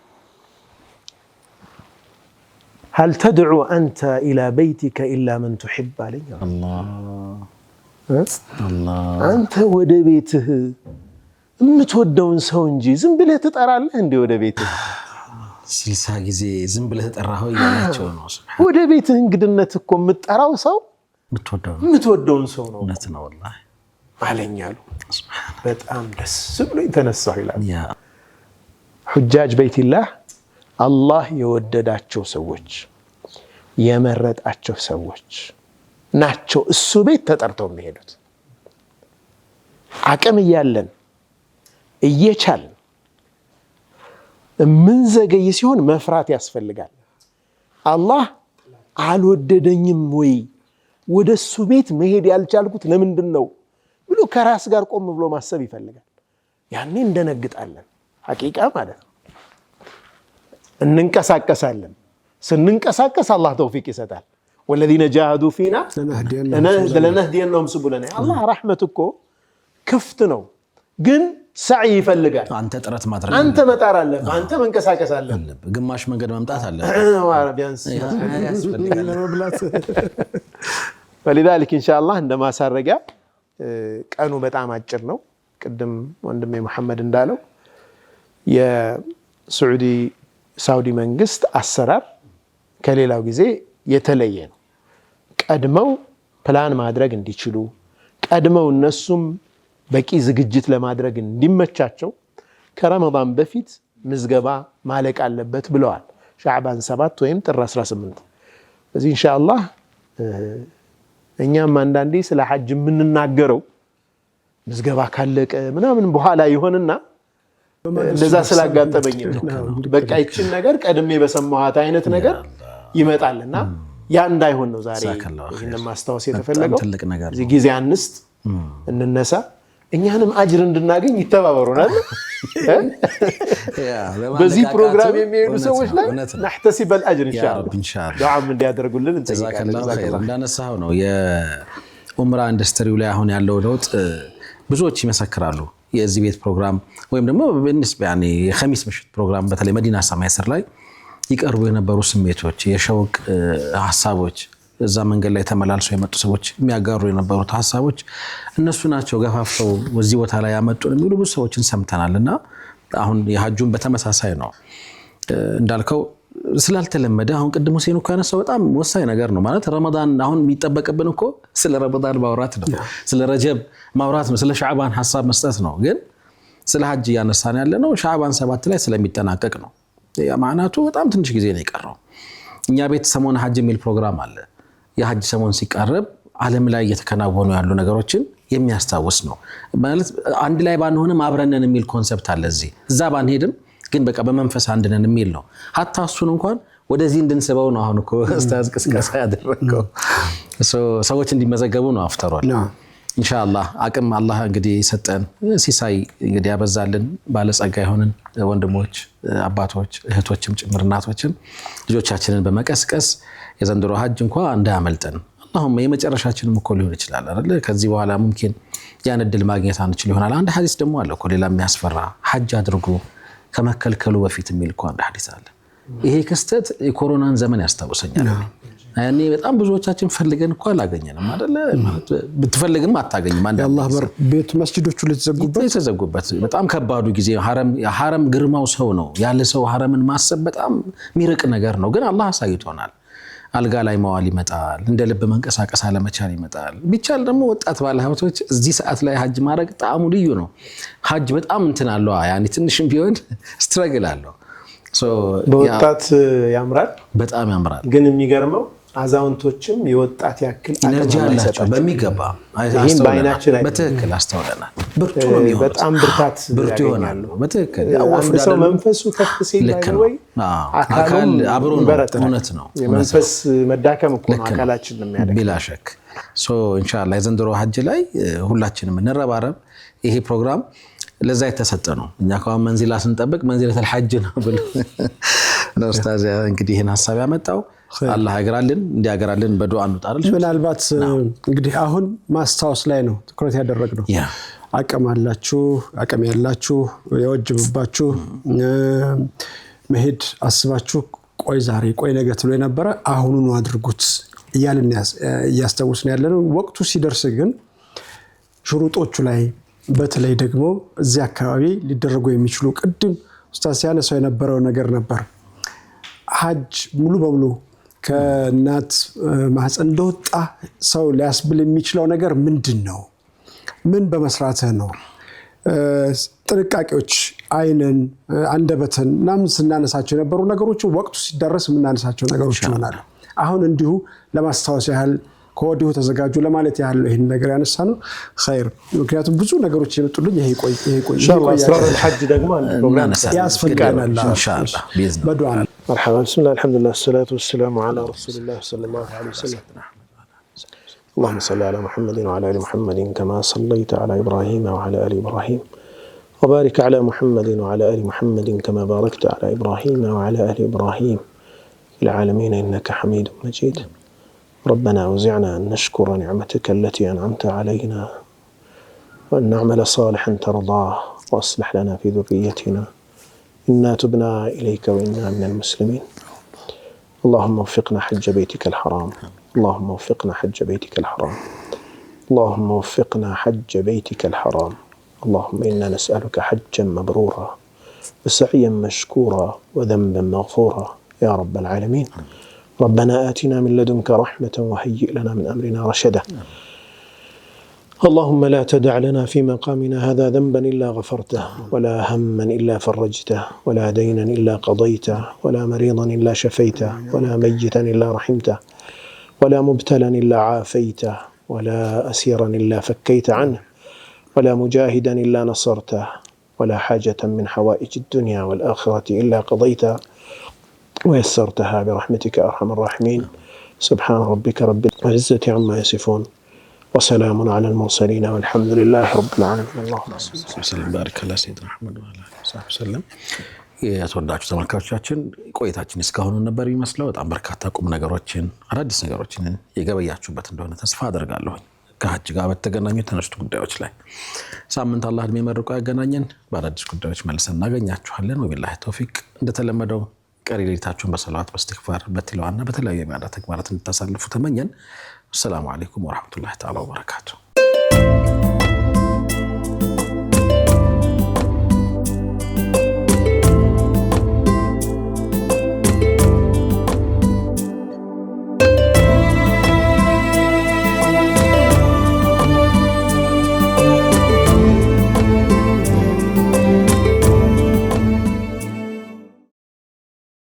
هل تدعو أنت إلى بيتك إلا من تحب عليه الله أنت ወደ ቤትህ የምትወደውን ሰው እንጂ ዝም ብለህ ትጠራለህ እንዴ? ወደ ቤትህ 60 ጊዜ ዝም ብለህ ተጠራኸው እያላቸው ነው። ወደ ቤትህ እንግድነት እኮ የምትጠራው ሰው የምትወደውን ሰው ነው። እውነት ነው والله አለኝ አሉ። በጣም ደስ ብሎኝ ተነሳሁ ይላል። ሁጃጅ በይቲላህ አላህ የወደዳቸው ሰዎች የመረጣቸው ሰዎች ናቸው እሱ ቤት ተጠርተው የሚሄዱት። አቅም እያለን እየቻልን የምንዘገይ ሲሆን መፍራት ያስፈልጋል። አላህ አልወደደኝም ወይ ወደ እሱ ቤት መሄድ ያልቻልኩት ለምንድን ነው ብሎ ከራስ ጋር ቆም ብሎ ማሰብ ይፈልጋል። ያኔ እንደነግጣለን። ሐቂቃ ማለት ነው። እንንቀሳቀሳለን። ስንንቀሳቀስ አላህ ተውፊቅ ይሰጣል። ወለዚነ ጃሃዱ ፊና ለነህዲየነሁም ሱቡለና። አላህ ረሕመት እኮ ክፍት ነው፣ ግን ሰዕይ ይፈልጋል። አንተ ጥረት ማድረግ፣ አንተ መጣር አለብህ፣ አንተ መንቀሳቀስ አለብህ። ግማሽ መንገድ መምጣት አለብህ ቢያንስ ያስፈልጋል ለመብላት። فلذلك إن شاء الله عندما سارجع ቀኑ በጣም አጭር ነው። ቅድም ወንድሜ መሐመድ እንዳለው ሳውዲ መንግስት አሰራር ከሌላው ጊዜ የተለየ ነው። ቀድመው ፕላን ማድረግ እንዲችሉ፣ ቀድመው እነሱም በቂ ዝግጅት ለማድረግ እንዲመቻቸው ከረመዳን በፊት ምዝገባ ማለቅ አለበት ብለዋል። ሻዕባን 7 ወይም ጥር 18። በዚህ ኢንሻአላህ እኛም አንዳንዴ ስለ ሐጅ የምንናገረው ምዝገባ ካለቀ ምናምን በኋላ ይሆንና እንደዛ ስላጋጠመኝ ነው። በቃ ይችን ነገር ቀድሜ በሰማኋት አይነት ነገር ይመጣልና ያ እንዳይሆን ነው ዛሬ ይሄንን ማስታወስ የተፈለገው። እዚህ ጊዜ አንስት እንነሳ፣ እኛንም አጅር እንድናገኝ ይተባበሩናል። በዚህ ፕሮግራም የሚሄዱ ሰዎች ላይ نحتسب الاجر ان شاء الله ዱዓም እንዲያደርጉልን እንጠይቃለን። እንዳነሳው ነው የኡምራ ኢንዱስትሪው ላይ አሁን ያለው ለውጥ ብዙዎች ይመሰክራሉ። የዚህ ቤት ፕሮግራም ወይም ደግሞ በእንስብ ያኔ የኸሚስ ምሽት ፕሮግራም በተለይ መዲና ሰማይ ስር ላይ ይቀርቡ የነበሩ ስሜቶች፣ የሸውቅ ሐሳቦች፣ እዛ መንገድ ላይ ተመላልሰው የመጡ ሰዎች የሚያጋሩ የነበሩት ሐሳቦች እነሱ ናቸው ገፋፍተው ወዚህ ቦታ ላይ ያመጡን የሚሉ ብዙ ሰዎችን ሰምተናልና አሁን የሐጁን በተመሳሳይ ነው እንዳልከው ስላልተለመደ አሁን ቅድም ሁሴን እኮ ያነሳው በጣም ወሳኝ ነገር ነው። ማለት ረመዳን አሁን የሚጠበቅብን እኮ ስለ ረመዳን ማውራት ነው፣ ስለ ረጀብ ማውራት ነው፣ ስለ ሻዕባን ሐሳብ መስጠት ነው። ግን ስለ ሐጅ ያነሳን ያለ ነው ሻዕባን 7 ላይ ስለሚጠናቀቅ ነው። ያ ማዕናቱ በጣም ትንሽ ጊዜ ነው የቀረው። እኛ ቤት ሰሞን ሐጅ የሚል ፕሮግራም አለ። የሐጅ ሰሞን ሲቃረብ ዓለም ላይ እየተከናወኑ ያሉ ነገሮችን የሚያስታውስ ነው ማለት አንድ ላይ ባንሆንም አብረነን የሚል ኮንሰፕት አለ እዛ ባንሄድም ግን በቃ በመንፈስ አንድ ነን የሚል ነው hatta እሱን እንኳን ወደዚህ እንድንስበው ነው አሁን እኮ ኡስታዝ ቅስቀሳ ያደረገው ሰዎች እንዲመዘገቡ ነው አፍተሯል ኢንሻአላህ አቅም አላህ እንግዲህ ሰጠን ሲሳይ እንግዲህ ያበዛልን ባለጸጋ ይሆንን ወንድሞች አባቶች እህቶችም ጭምር እናቶችም ልጆቻችንን በመቀስቀስ የዘንድሮ ሐጅ እንኳን እንዳያመልጠን አሁን የመጨረሻችንም እኮ ሊሆን ይችላል አይደል ከዚህ በኋላ ممكن ያን እድል ማግኘት አንችል ይሆናል አንድ ሐዲስ ደግሞ አለ እኮ ሌላ የሚያስፈራ ሐጅ አድርጉ ከመከልከሉ በፊት የሚል እኮ አንድ ሐዲስ አለ ይሄ ክስተት የኮሮናን ዘመን ያስታውሰኛል ያኔ በጣም ብዙዎቻችን ፈልገን እኮ አላገኘንም አይደል ማለት ብትፈልግም አታገኝም አንድ አላህ በር ቤት መስጂዶቹ ለተዘጉበት በጣም ከባዱ ጊዜ ሐረም ግርማው ሰው ነው ያለ ሰው ሐረምን ማሰብ በጣም ሚርቅ ነገር ነው ግን አላህ አሳይቶናል አልጋ ላይ መዋል ይመጣል እንደ ልብ መንቀሳቀስ አለመቻል ይመጣል ቢቻል ደግሞ ወጣት ባለሀብቶች እዚህ ሰዓት ላይ ሐጅ ማድረግ ጣዕሙ ልዩ ነው ሐጅ በጣም እንትን አለው ያኔ ትንሽም ቢሆን ስትራግል አለው በወጣት ያምራል በጣም ያምራል ግን የሚገርመው አዛውንቶችም የወጣት ያክል ኢነርጂ አላቸው በሚገባ ይሄን ባይናችን በትክክል አስተውለናል ብርቱ ነው የሚሆነው በጣም ብርቱ ይሆናሉ በትክክል አንድ ሰው መንፈሱ ከፍ ሲል ወይ አካል አብሮ ነው እውነት ነው የመንፈስ መዳከም እኮ ነው አካላችን የሚያደርግ ቢላ ሸክ ኢንሻአላህ የዘንድሮ ሐጅ ላይ ሁላችንም እንረባረብ ይሄ ፕሮግራም ለዛ የተሰጠ ነው እኛ ካሁን መንዚላ ስንጠብቅ መንዚላተል ሐጅ ነው ብሎ ነው ኡስታዝ እንግዲህ ይሄን ሐሳብ ያመጣው አላህ ያግራልን እንዲያግራልን በዱዓ እንጣርል ምናልባት እንግዲህ አሁን ማስታወስ ላይ ነው ትኩረት ያደረግነው አቅም ያላችሁ የወጅብባችሁ መሄድ አስባችሁ ቆይ ነገ ትሎ የነበረ አሁኑኑ አድርጉት እያልን ያስተውስን ያለነው ወቅቱ ሲደርስ ግን ሽሩጦቹ ላይ በተለይ ደግሞ እዚህ አካባቢ ሊደረጉ የሚችሉ ቅድም ኡስታዝ ያነሳው የነበረው ነገር ነበር ሐጅ ሙሉ በሙሉ ከናት ማህፀን እንደወጣ ሰው ሊያስብል የሚችለው ነገር ምንድነው ምን በመስራትህ ነው ጥንቃቄዎች አይንን አንደበትን ናም ስናነሳቸው የነበሩ ነገሮች ወቅቱ ሲደርስ ምናነሳቸው ነገሮች ይሆናሉ አሁን እንዲሁ ለማስታወስ ያህል ከወዲሁ ተዘጋጁ ለማለት ያህል ይሄን ነገር ያነሳ ነው ኸይር ምክንያቱም ብዙ ነገሮች ይመጡልኝ ይሄ ቆይ ኢንሻአላህ እስራር الحج ደግሞ አንድ ፕሮግራም ያስፈልጋል ኢንሻአላህ باذن በዱዓ مرحبا بسم الله الحمد لله والصلاه والسلام على رسول الله صلى الله عليه وسلم اللهم صل على محمد وعلى ال محمد كما صليت على ابراهيم وعلى ال ابراهيم وبارك على محمد وعلى ال محمد كما باركت على ابراهيم وعلى ال ابراهيم في العالمين انك حميد مجيد ربنا أوزعنا أن نشكر نعمتك التي أنعمت علينا وأن نعمل صالحا ترضاه وأصلح لنا في ذريتنا إنا تبنا إليك وإنا من المسلمين اللهم وفقنا حج بيتك الحرام اللهم وفقنا حج بيتك الحرام اللهم وفقنا حج بيتك الحرام اللهم إنا نسألك حجا مبرورا وسعيا مشكورا وذنبا مغفورا يا رب العالمين ربنا آتنا من لدنك رحمة وهيئ لنا من أمرنا رشدا اللهم لا تدع لنا في مقامنا هذا ذنبا إلا غفرته ولا هما إلا فرجته ولا دينا إلا قضيته ولا مريضا إلا شفيته ولا ميتا إلا رحمته ولا مبتلا إلا عافيته ولا أسيرا إلا فكيت عنه ولا مجاهدا إلا نصرته ولا حاجة من حوائج الدنيا والآخرة إلا قضيتها ويسرتها برحمتك أرحم الراحمين سبحان ربك رب العزة عما يصفون وسلام على المرسلين والحمد لله رب العالمين اللهم صل وسلم بارك الله سيدنا محمد وعلى اله وصحبه وسلم የተወዳጁ ተመልካቾቻችን ቆይታችን እስካሁን ነበር ይመስለው በጣም በርካታ ቁም ነገሮችን አዳዲስ ነገሮችን የገበያችሁበት እንደሆነ ተስፋ አደርጋለሁ ከሐጅ ጋር በተገናኙ ተነስቱ ጉዳዮች ላይ ሳምንት አላህ እድሜ መርቆ ያገናኘን በአዳዲስ ጉዳዮች መልሰን እናገኛችኋለን ወቢላሂ ተውፊቅ እንደተለመደው ቀሪ ሌሊታችሁን በሰላዋት በእስትግፋር በትላዋና በተለያዩ የባዳ ተግባራት እንድታሳልፉ ተመኘን። ሰላም አለይኩም ወራህመቱላሂ ተዓላ ወበረካቱ።